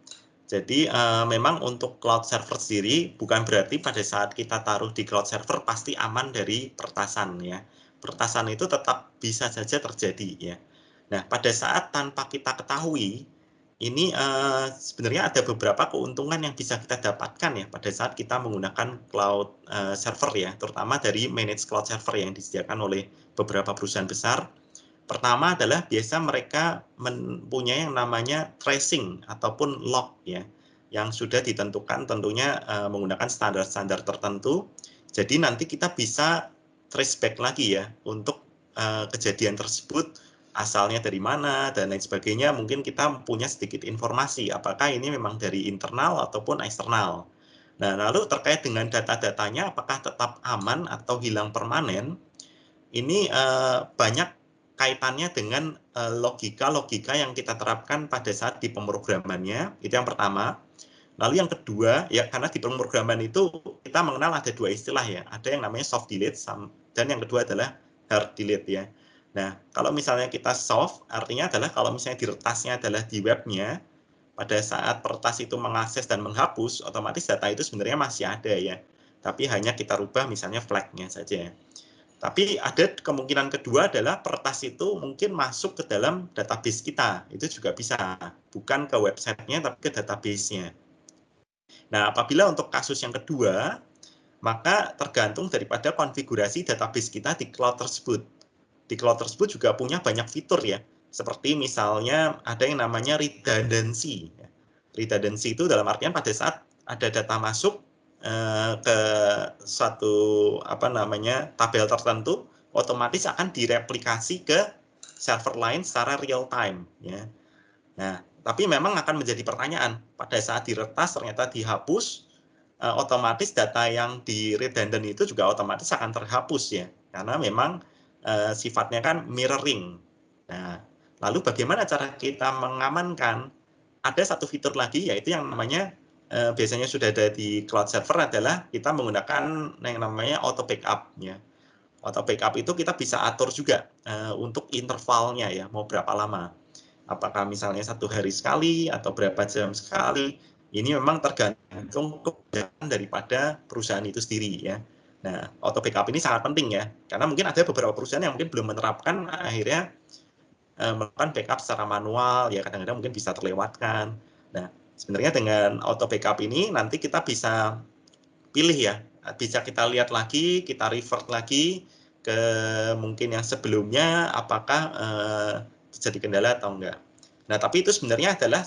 Jadi memang untuk cloud server sendiri bukan berarti pada saat kita taruh di cloud server pasti aman dari peretasan ya. Peretasan itu tetap bisa saja terjadi ya. Nah, pada saat tanpa kita ketahui, ini sebenarnya ada beberapa keuntungan yang bisa kita dapatkan ya pada saat kita menggunakan cloud server ya, terutama dari managed cloud server yang disediakan oleh beberapa perusahaan besar. Pertama adalah biasa mereka mempunyai yang namanya tracing ataupun log ya, yang sudah ditentukan tentunya menggunakan standar-standar tertentu. Jadi nanti kita bisa trace back lagi ya untuk kejadian tersebut, asalnya dari mana dan lain sebagainya. Mungkin kita punya sedikit informasi apakah ini memang dari internal ataupun eksternal. Nah, lalu terkait dengan data-datanya apakah tetap aman atau hilang permanen, ini banyak kaitannya dengan logika-logika yang kita terapkan pada saat di pemrogramannya, itu yang pertama. Lalu yang kedua, ya karena di pemrograman itu kita mengenal ada dua istilah ya, ada yang namanya soft delete dan yang kedua adalah hard delete ya. Nah, kalau misalnya kita soft, artinya adalah kalau misalnya diretasnya adalah di webnya, pada saat peretas itu mengakses dan menghapus, otomatis data itu sebenarnya masih ada ya, tapi hanya kita rubah misalnya flag-nya saja. Tapi ada kemungkinan kedua adalah peretas itu mungkin masuk ke dalam database kita. Itu juga bisa. Bukan ke websitenya, tapi ke database-nya. Nah, apabila untuk kasus yang kedua, maka tergantung daripada konfigurasi database kita di cloud tersebut. Di cloud tersebut juga punya banyak fitur ya. Seperti misalnya ada yang namanya redundancy. Redundancy itu dalam artian pada saat ada data masuk ke satu tabel tertentu, otomatis akan direplikasi ke server lain secara real time ya. Nah, tapi memang akan menjadi pertanyaan pada saat diretas ternyata dihapus, otomatis data yang di redundant itu juga otomatis akan terhapus ya, karena memang sifatnya kan mirroring. Nah, lalu bagaimana cara kita mengamankan? Ada satu fitur lagi yaitu yang namanya biasanya sudah ada di cloud server adalah kita menggunakan yang namanya auto backup ya. Auto backup itu kita bisa atur juga untuk intervalnya ya, mau berapa lama. Apakah misalnya 1 hari sekali atau berapa jam sekali. Ini memang tergantung kebijakan daripada perusahaan itu sendiri ya. Nah, auto backup ini sangat penting ya, karena mungkin ada beberapa perusahaan yang mungkin belum menerapkan, akhirnya melakukan backup secara manual ya, kadang-kadang mungkin bisa terlewatkan. Nah, sebenarnya dengan auto backup ini nanti kita bisa pilih ya, bisa kita lihat lagi, kita revert lagi ke mungkin yang sebelumnya apakah terjadi kendala atau enggak. Nah, tapi itu sebenarnya adalah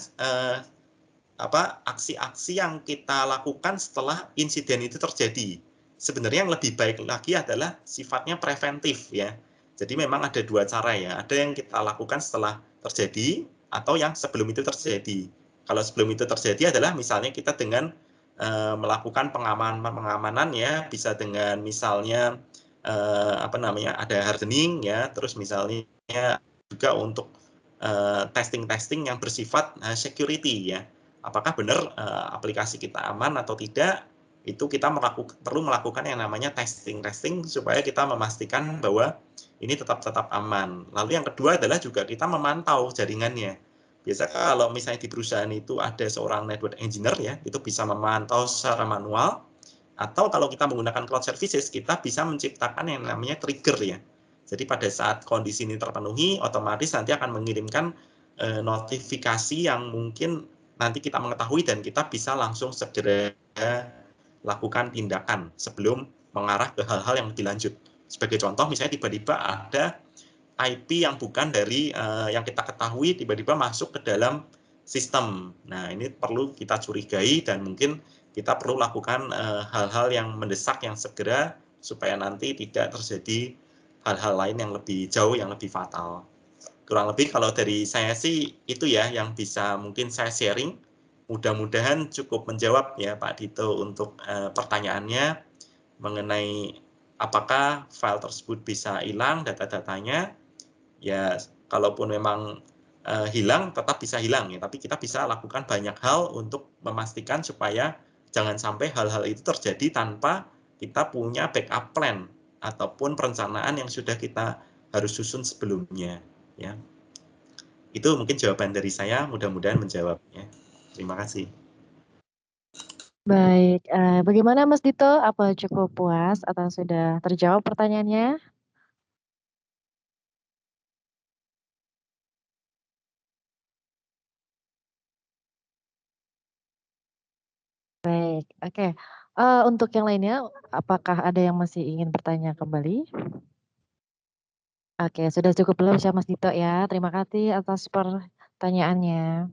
aksi-aksi yang kita lakukan setelah insiden itu terjadi. Sebenarnya yang lebih baik lagi adalah sifatnya preventif ya. Jadi memang ada dua cara ya, ada yang kita lakukan setelah terjadi atau yang sebelum itu terjadi. Kalau sebelum itu terjadi adalah misalnya kita dengan melakukan pengamanan ya, bisa dengan misalnya ada hardening ya, terus misalnya juga untuk testing-testing yang bersifat security ya. Apakah benar aplikasi kita aman atau tidak? Itu kita perlu melakukan yang namanya testing supaya kita memastikan bahwa ini tetap aman. Lalu yang kedua adalah juga kita memantau jaringannya. Biasa kalau misalnya di perusahaan itu ada seorang network engineer ya, itu bisa memantau secara manual, atau kalau kita menggunakan cloud services, kita bisa menciptakan yang namanya trigger ya. Jadi pada saat kondisi ini terpenuhi, otomatis nanti akan mengirimkan notifikasi yang mungkin nanti kita mengetahui dan kita bisa langsung segera lakukan tindakan sebelum mengarah ke hal-hal yang lebih lanjut. Sebagai contoh, misalnya tiba-tiba ada IP yang bukan dari yang kita ketahui tiba-tiba masuk ke dalam sistem. Nah, ini perlu kita curigai dan mungkin kita perlu lakukan hal-hal yang mendesak yang segera supaya nanti tidak terjadi hal-hal lain yang lebih jauh, yang lebih fatal. Kurang lebih kalau dari saya sih itu ya yang bisa mungkin saya sharing. Mudah-mudahan cukup menjawab ya Pak Dito untuk pertanyaannya mengenai apakah file tersebut bisa hilang data-datanya. Ya, kalaupun memang hilang, tetap bisa hilang ya. Tapi kita bisa lakukan banyak hal untuk memastikan supaya jangan sampai hal-hal itu terjadi tanpa kita punya backup plan ataupun perencanaan yang sudah kita harus susun sebelumnya, ya. Itu mungkin jawaban dari saya, mudah-mudahan menjawab, ya. Terima kasih. Baik, bagaimana Mas Dito? Apa cukup puas atau sudah terjawab pertanyaannya? Baik, oke. Untuk yang lainnya, apakah ada yang masih ingin bertanya kembali? Oke, sudah cukup belum ya Mas Dito ya. Terima kasih atas pertanyaannya.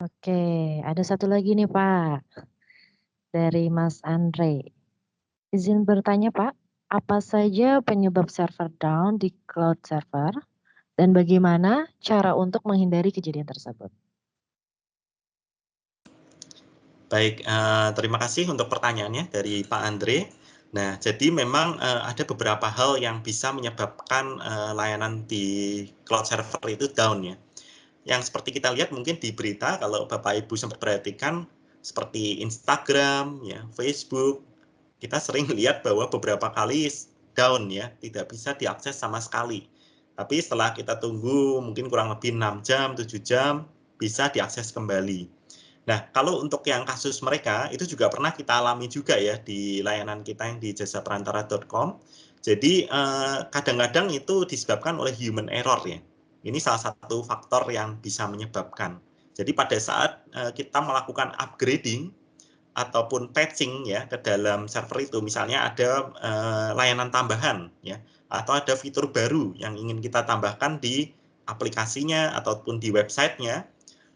Oke, ada satu lagi nih Pak, dari Mas Andre. Izin bertanya Pak, apa saja penyebab server down di cloud server dan bagaimana cara untuk menghindari kejadian tersebut? Baik, terima kasih untuk pertanyaannya dari Pak Andre. Nah, jadi memang ada beberapa hal yang bisa menyebabkan layanan di cloud server itu down ya. Yang seperti kita lihat mungkin di berita kalau Bapak Ibu sempat perhatikan seperti Instagram, ya, Facebook, kita sering lihat bahwa beberapa kali down ya, tidak bisa diakses sama sekali. Tapi setelah kita tunggu mungkin kurang lebih 6 jam, 7 jam, bisa diakses kembali. Nah, kalau untuk yang kasus mereka, itu juga pernah kita alami juga ya di layanan kita yang di jasaperantara.com. Jadi, kadang-kadang itu disebabkan oleh human error ya. Ini salah satu faktor yang bisa menyebabkan. Jadi pada saat kita melakukan upgrading ataupun patching ya ke dalam server itu, misalnya ada layanan tambahan ya, atau ada fitur baru yang ingin kita tambahkan di aplikasinya ataupun di websitenya,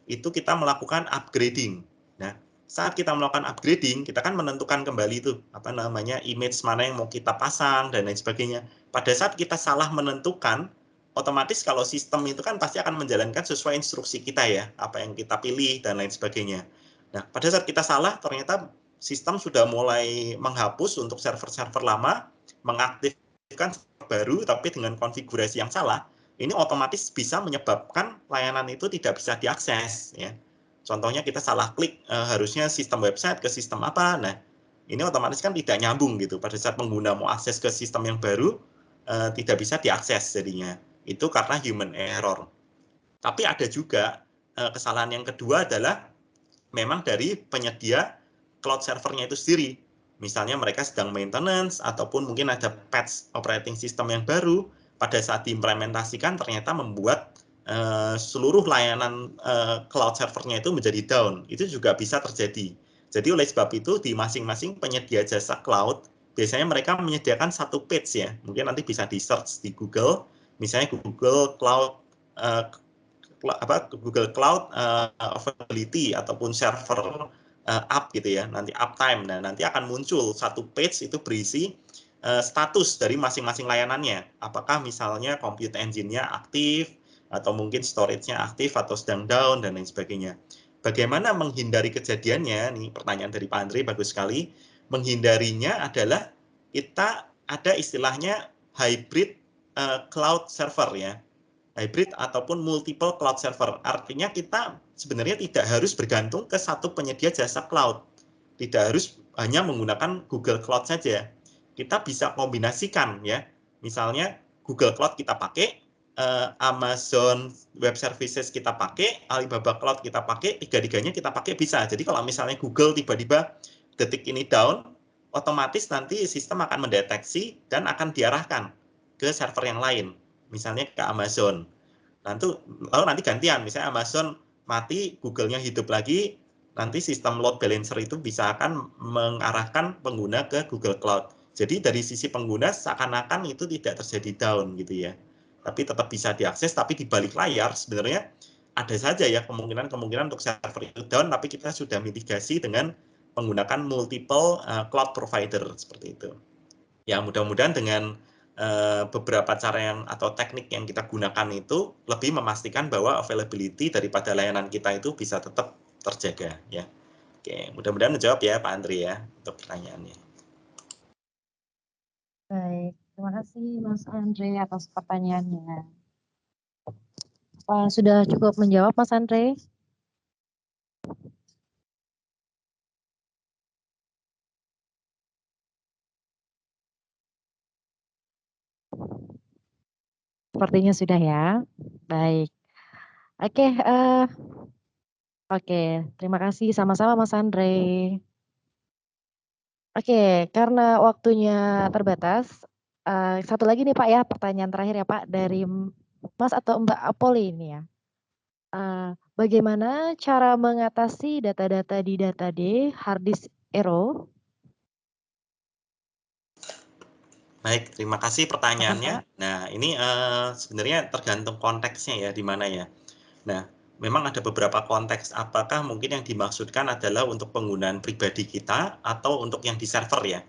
itu kita melakukan upgrading. Nah, saat kita melakukan upgrading, kita kan menentukan kembali itu apa namanya image mana yang mau kita pasang dan lain sebagainya. Pada saat kita salah menentukan, otomatis kalau sistem itu kan pasti akan menjalankan sesuai instruksi kita ya, apa yang kita pilih dan lain sebagainya. Nah, pada saat kita salah, ternyata sistem sudah mulai menghapus untuk server-server lama, mengaktifkan server baru tapi dengan konfigurasi yang salah. Ini otomatis bisa menyebabkan layanan itu tidak bisa diakses ya. Contohnya kita salah klik harusnya sistem website ke sistem apa. Nah, ini otomatis kan tidak nyambung gitu. Pada saat pengguna mau akses ke sistem yang baru tidak bisa diakses jadinya. Itu karena human error. Tapi ada juga kesalahan yang kedua adalah memang dari penyedia cloud servernya itu sendiri. Misalnya mereka sedang maintenance ataupun mungkin ada patch operating system yang baru, pada saat diimplementasikan ternyata membuat seluruh layanan cloud servernya itu menjadi down. Itu juga bisa terjadi. Jadi oleh sebab itu di masing-masing penyedia jasa cloud biasanya mereka menyediakan satu page ya. Mungkin nanti bisa di search di Google, misalnya Google Cloud Google Cloud Availability ataupun server up gitu ya, nanti uptime. Nah, nanti akan muncul satu page itu berisi status dari masing-masing layanannya. Apakah misalnya compute engine-nya aktif, atau mungkin storage-nya aktif atau sedang down, dan lain sebagainya. Bagaimana menghindari kejadiannya? Ini pertanyaan dari Pak Andri, bagus sekali. Menghindarinya adalah kita ada istilahnya hybrid cloud server ya. Hybrid ataupun multiple cloud server. Artinya kita sebenarnya tidak harus bergantung ke satu penyedia jasa cloud. Tidak harus hanya menggunakan Google Cloud saja. Kita bisa kombinasikan ya. Misalnya Google Cloud kita pakai, Amazon Web Services kita pakai, Alibaba Cloud kita pakai, tiga-tiganya kita pakai bisa. Jadi kalau misalnya Google tiba-tiba detik ini down, otomatis nanti sistem akan mendeteksi dan akan diarahkan ke server yang lain. Misalnya ke Amazon. Lalu nanti gantian, misalnya Amazon mati, Google-nya hidup lagi, nanti sistem load balancer itu bisa akan mengarahkan pengguna ke Google Cloud. Jadi dari sisi pengguna seakan-akan itu tidak terjadi down gitu ya. Tapi tetap bisa diakses, tapi di balik layar sebenarnya ada saja ya kemungkinan untuk server itu down, tapi kita sudah mitigasi dengan menggunakan multiple cloud provider seperti itu. Ya mudah-mudahan dengan beberapa cara yang atau teknik yang kita gunakan itu lebih memastikan bahwa availability daripada layanan kita itu bisa tetap terjaga ya. Oke, mudah-mudahan menjawab ya Pak Andri ya untuk pertanyaannya. Baik, terima kasih Mas Andre atas pertanyaannya. Apa sudah cukup menjawab Mas Andre? Sepertinya sudah ya. Baik. Oke, oke. Terima kasih sama-sama Mas Andre. Oke, karena waktunya terbatas, satu lagi nih Pak ya, pertanyaan terakhir ya Pak dari Mas atau Mbak Apoli ini ya. Bagaimana cara mengatasi data-data di data D hard disk error? Baik, terima kasih Silakan, Pak. pertanyaannya. Nah, ini sebenarnya tergantung konteksnya ya, di mana ya. Nah, memang ada beberapa konteks, apakah mungkin yang dimaksudkan adalah untuk penggunaan pribadi kita atau untuk yang di server ya.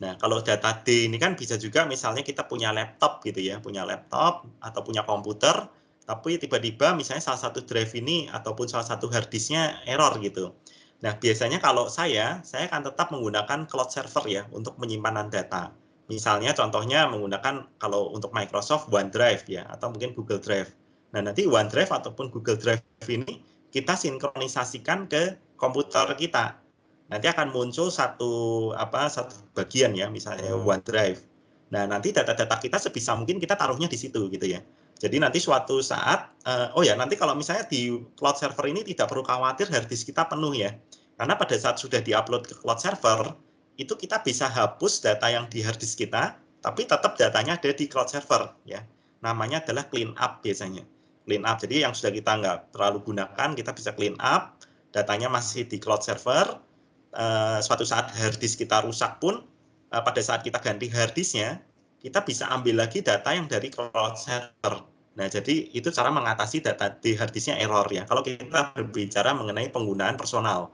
Nah, kalau data D ini kan bisa juga misalnya kita punya laptop gitu ya, punya laptop atau punya komputer, tapi tiba-tiba misalnya salah satu drive ini ataupun salah satu hard disknya error gitu. Nah, biasanya kalau saya akan tetap menggunakan cloud server ya untuk penyimpanan data. Misalnya contohnya menggunakan kalau untuk Microsoft OneDrive ya, atau mungkin Google Drive. Nah, nanti OneDrive ataupun Google Drive ini kita sinkronisasikan ke komputer kita. Nanti akan muncul satu bagian ya, misalnya OneDrive. Nah, nanti data-data kita sebisa mungkin kita taruhnya di situ gitu ya. Jadi nanti suatu saat, nanti kalau misalnya di cloud server ini tidak perlu khawatir hard disk kita penuh ya. Karena pada saat sudah diupload ke cloud server, itu kita bisa hapus data yang di hard disk kita, tapi tetap datanya ada di cloud server ya. Namanya adalah clean up biasanya. Clean up, jadi yang sudah kita nggak terlalu gunakan, kita bisa clean up, datanya masih di cloud server, suatu saat hard disk kita rusak pun, pada saat kita ganti hard disknya, kita bisa ambil lagi data yang dari cloud server. Nah, jadi itu cara mengatasi data di hard disknya error ya. Kalau kita berbicara mengenai penggunaan personal.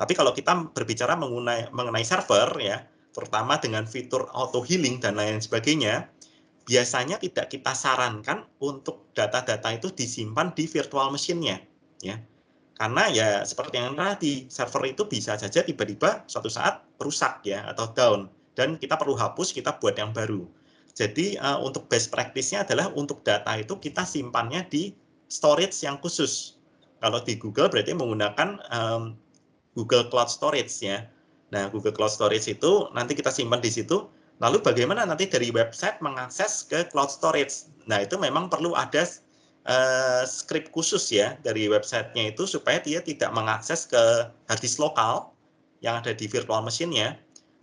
Tapi kalau kita berbicara mengenai server ya, terutama dengan fitur auto healing dan lain sebagainya, biasanya tidak kita sarankan untuk data-data itu disimpan di virtual machine-nya ya. Karena ya seperti yang tadi, server itu bisa saja tiba-tiba suatu saat rusak ya atau down dan kita perlu hapus, kita buat yang baru. Jadi untuk best practice-nya adalah untuk data itu kita simpannya di storage yang khusus. Kalau di Google berarti menggunakan Google Cloud Storage ya. Nah, Google Cloud Storage itu nanti kita simpan di situ. Lalu bagaimana nanti dari website mengakses ke Cloud Storage? Nah, itu memang perlu ada script khusus ya dari websitenya itu supaya dia tidak mengakses ke hard disk lokal yang ada di virtual machine-nya,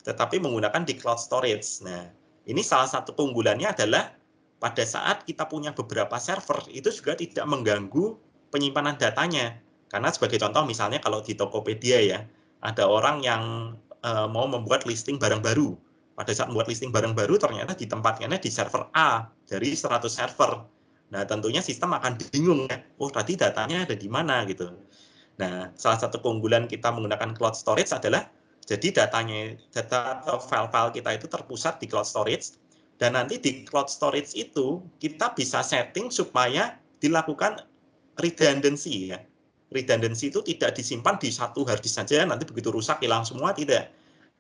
tetapi menggunakan di Cloud Storage. Nah, ini salah satu keunggulannya adalah pada saat kita punya beberapa server, itu juga tidak mengganggu penyimpanan datanya. Karena sebagai contoh misalnya kalau di Tokopedia ya, ada orang yang mau membuat listing barang baru. Pada saat membuat listing barang baru ternyata ditempatkannya di server A dari 100 server. Nah, tentunya sistem akan bingung ya. Oh, tadi datanya ada di mana gitu. Nah, salah satu keunggulan kita menggunakan cloud storage adalah jadi data atau file-file kita itu terpusat di cloud storage dan nanti di cloud storage itu kita bisa setting supaya dilakukan redundancy ya. Redundancy itu tidak disimpan di satu hard disk saja, nanti begitu rusak hilang semua, tidak.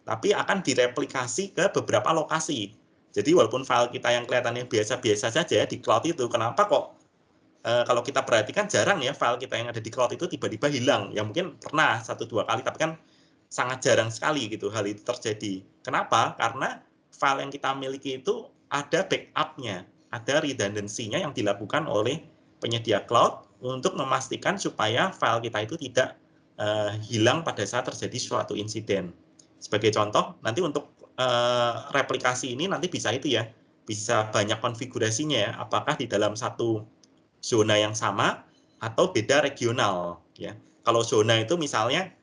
Tapi akan direplikasi ke beberapa lokasi. Jadi walaupun file kita yang kelihatannya biasa-biasa saja di cloud itu, kenapa kok kalau kita perhatikan jarang ya file kita yang ada di cloud itu tiba-tiba hilang. Ya mungkin pernah 1-2 kali, tapi kan sangat jarang sekali gitu hal itu terjadi. Kenapa? Karena file yang kita miliki itu ada backup-nya, ada redundancy-nya yang dilakukan oleh penyedia cloud untuk memastikan supaya file kita itu tidak hilang pada saat terjadi suatu insiden. Sebagai contoh, nanti untuk replikasi ini nanti bisa itu ya, bisa banyak konfigurasinya ya, apakah di dalam satu zona yang sama atau beda regional ya. Kalau zona itu misalnya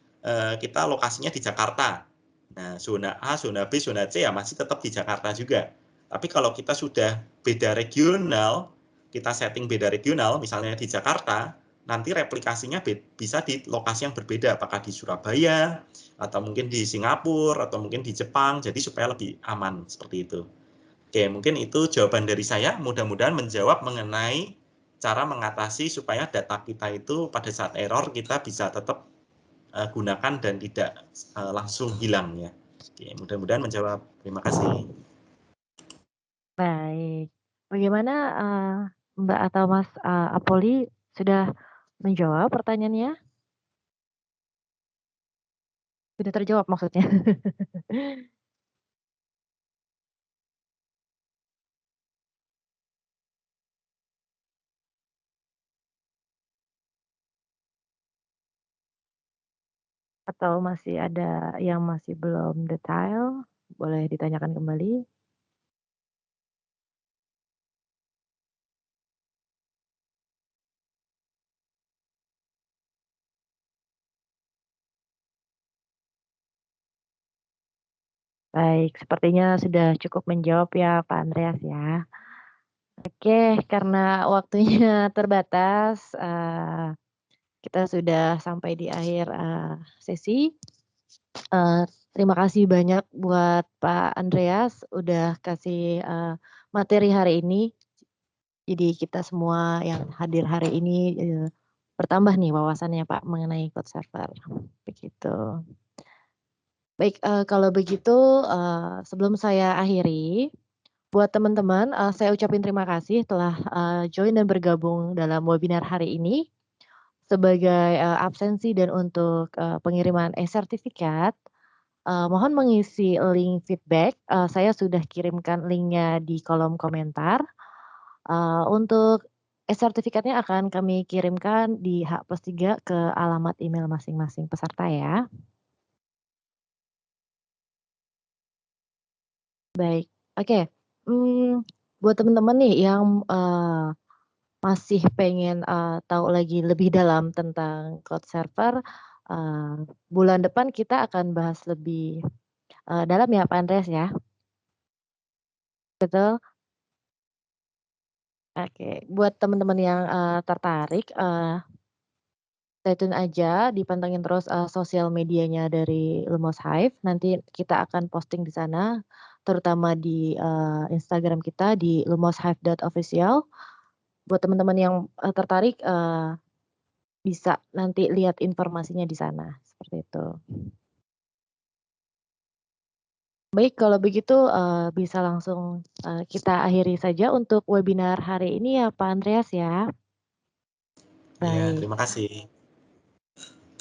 kita lokasinya di Jakarta. Nah, zona A, zona B, zona C ya masih tetap di Jakarta juga. Tapi kalau kita sudah beda regional, kita setting beda regional, misalnya di Jakarta, nanti replikasinya bisa di lokasi yang berbeda, apakah di Surabaya, atau mungkin di Singapura, atau mungkin di Jepang, jadi supaya lebih aman, seperti itu. Oke, mungkin itu jawaban dari saya, mudah-mudahan menjawab mengenai cara mengatasi supaya data kita itu pada saat error kita bisa tetap gunakan dan tidak langsung hilang ya. Oke, mudah-mudahan menjawab. Terima kasih. Baik. Bagaimana Mbak atau Mas Apoli Sudah menjawab pertanyaannya? Sudah terjawab maksudnya. Atau masih ada yang masih belum detail? Boleh ditanyakan kembali. Baik, sepertinya sudah cukup menjawab ya Pak Andreas ya. Oke, karena waktunya terbatas, kita sudah sampai di akhir sesi. Terima kasih banyak buat Pak Andreas udah kasih materi hari ini. Jadi kita semua yang hadir hari ini bertambah nih wawasannya Pak mengenai code server. Begitu. Baik, kalau begitu sebelum saya akhiri, buat teman-teman saya ucapin terima kasih telah join dan bergabung dalam webinar hari ini. Sebagai absensi dan untuk pengiriman e-sertifikat, mohon mengisi link feedback. Saya sudah kirimkan linknya di kolom komentar. Untuk e-sertifikatnya akan kami kirimkan di H+3 ke alamat email masing-masing peserta ya. Baik, oke. Buat teman-teman nih yang masih pengen tahu lagi lebih dalam tentang cloud server, bulan depan kita akan bahas lebih dalam ya Pak Andreas ya? Betul? Oke, buat teman-teman yang tertarik, stay tune aja, dipantengin terus sosial medianya dari Lumos Hive. Nanti kita akan posting di sana, terutama di Instagram kita di lumoshive.official. Buat teman-teman yang tertarik, bisa nanti lihat informasinya di sana, seperti itu. Baik, kalau begitu bisa langsung kita akhiri saja untuk webinar hari ini ya Pak Andreas ya. Ya, Baik. terima kasih.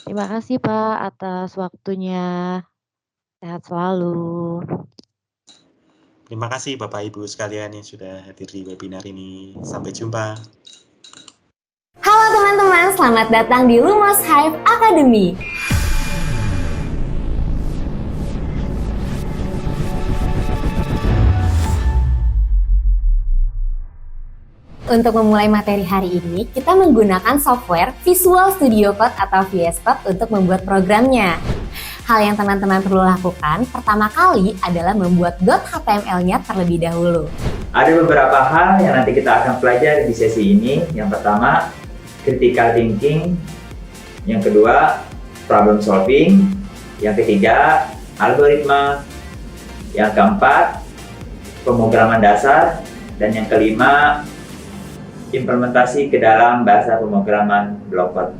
Terima kasih Pak atas waktunya. Sehat selalu. Terima kasih Bapak Ibu sekalian yang sudah hadir di webinar ini. Sampai jumpa. Halo teman-teman, selamat datang di Lumos Hive Academy. Untuk memulai materi hari ini, kita menggunakan software Visual Studio Code atau VS Code untuk membuat programnya. Hal yang teman-teman perlu lakukan pertama kali adalah membuat .html-nya terlebih dahulu. Ada beberapa hal yang nanti kita akan pelajari di sesi ini. Yang pertama, critical thinking. Yang kedua, problem solving. Yang ketiga, algoritma. Yang keempat, pemrograman dasar. Dan yang kelima, implementasi ke dalam bahasa pemrograman block code.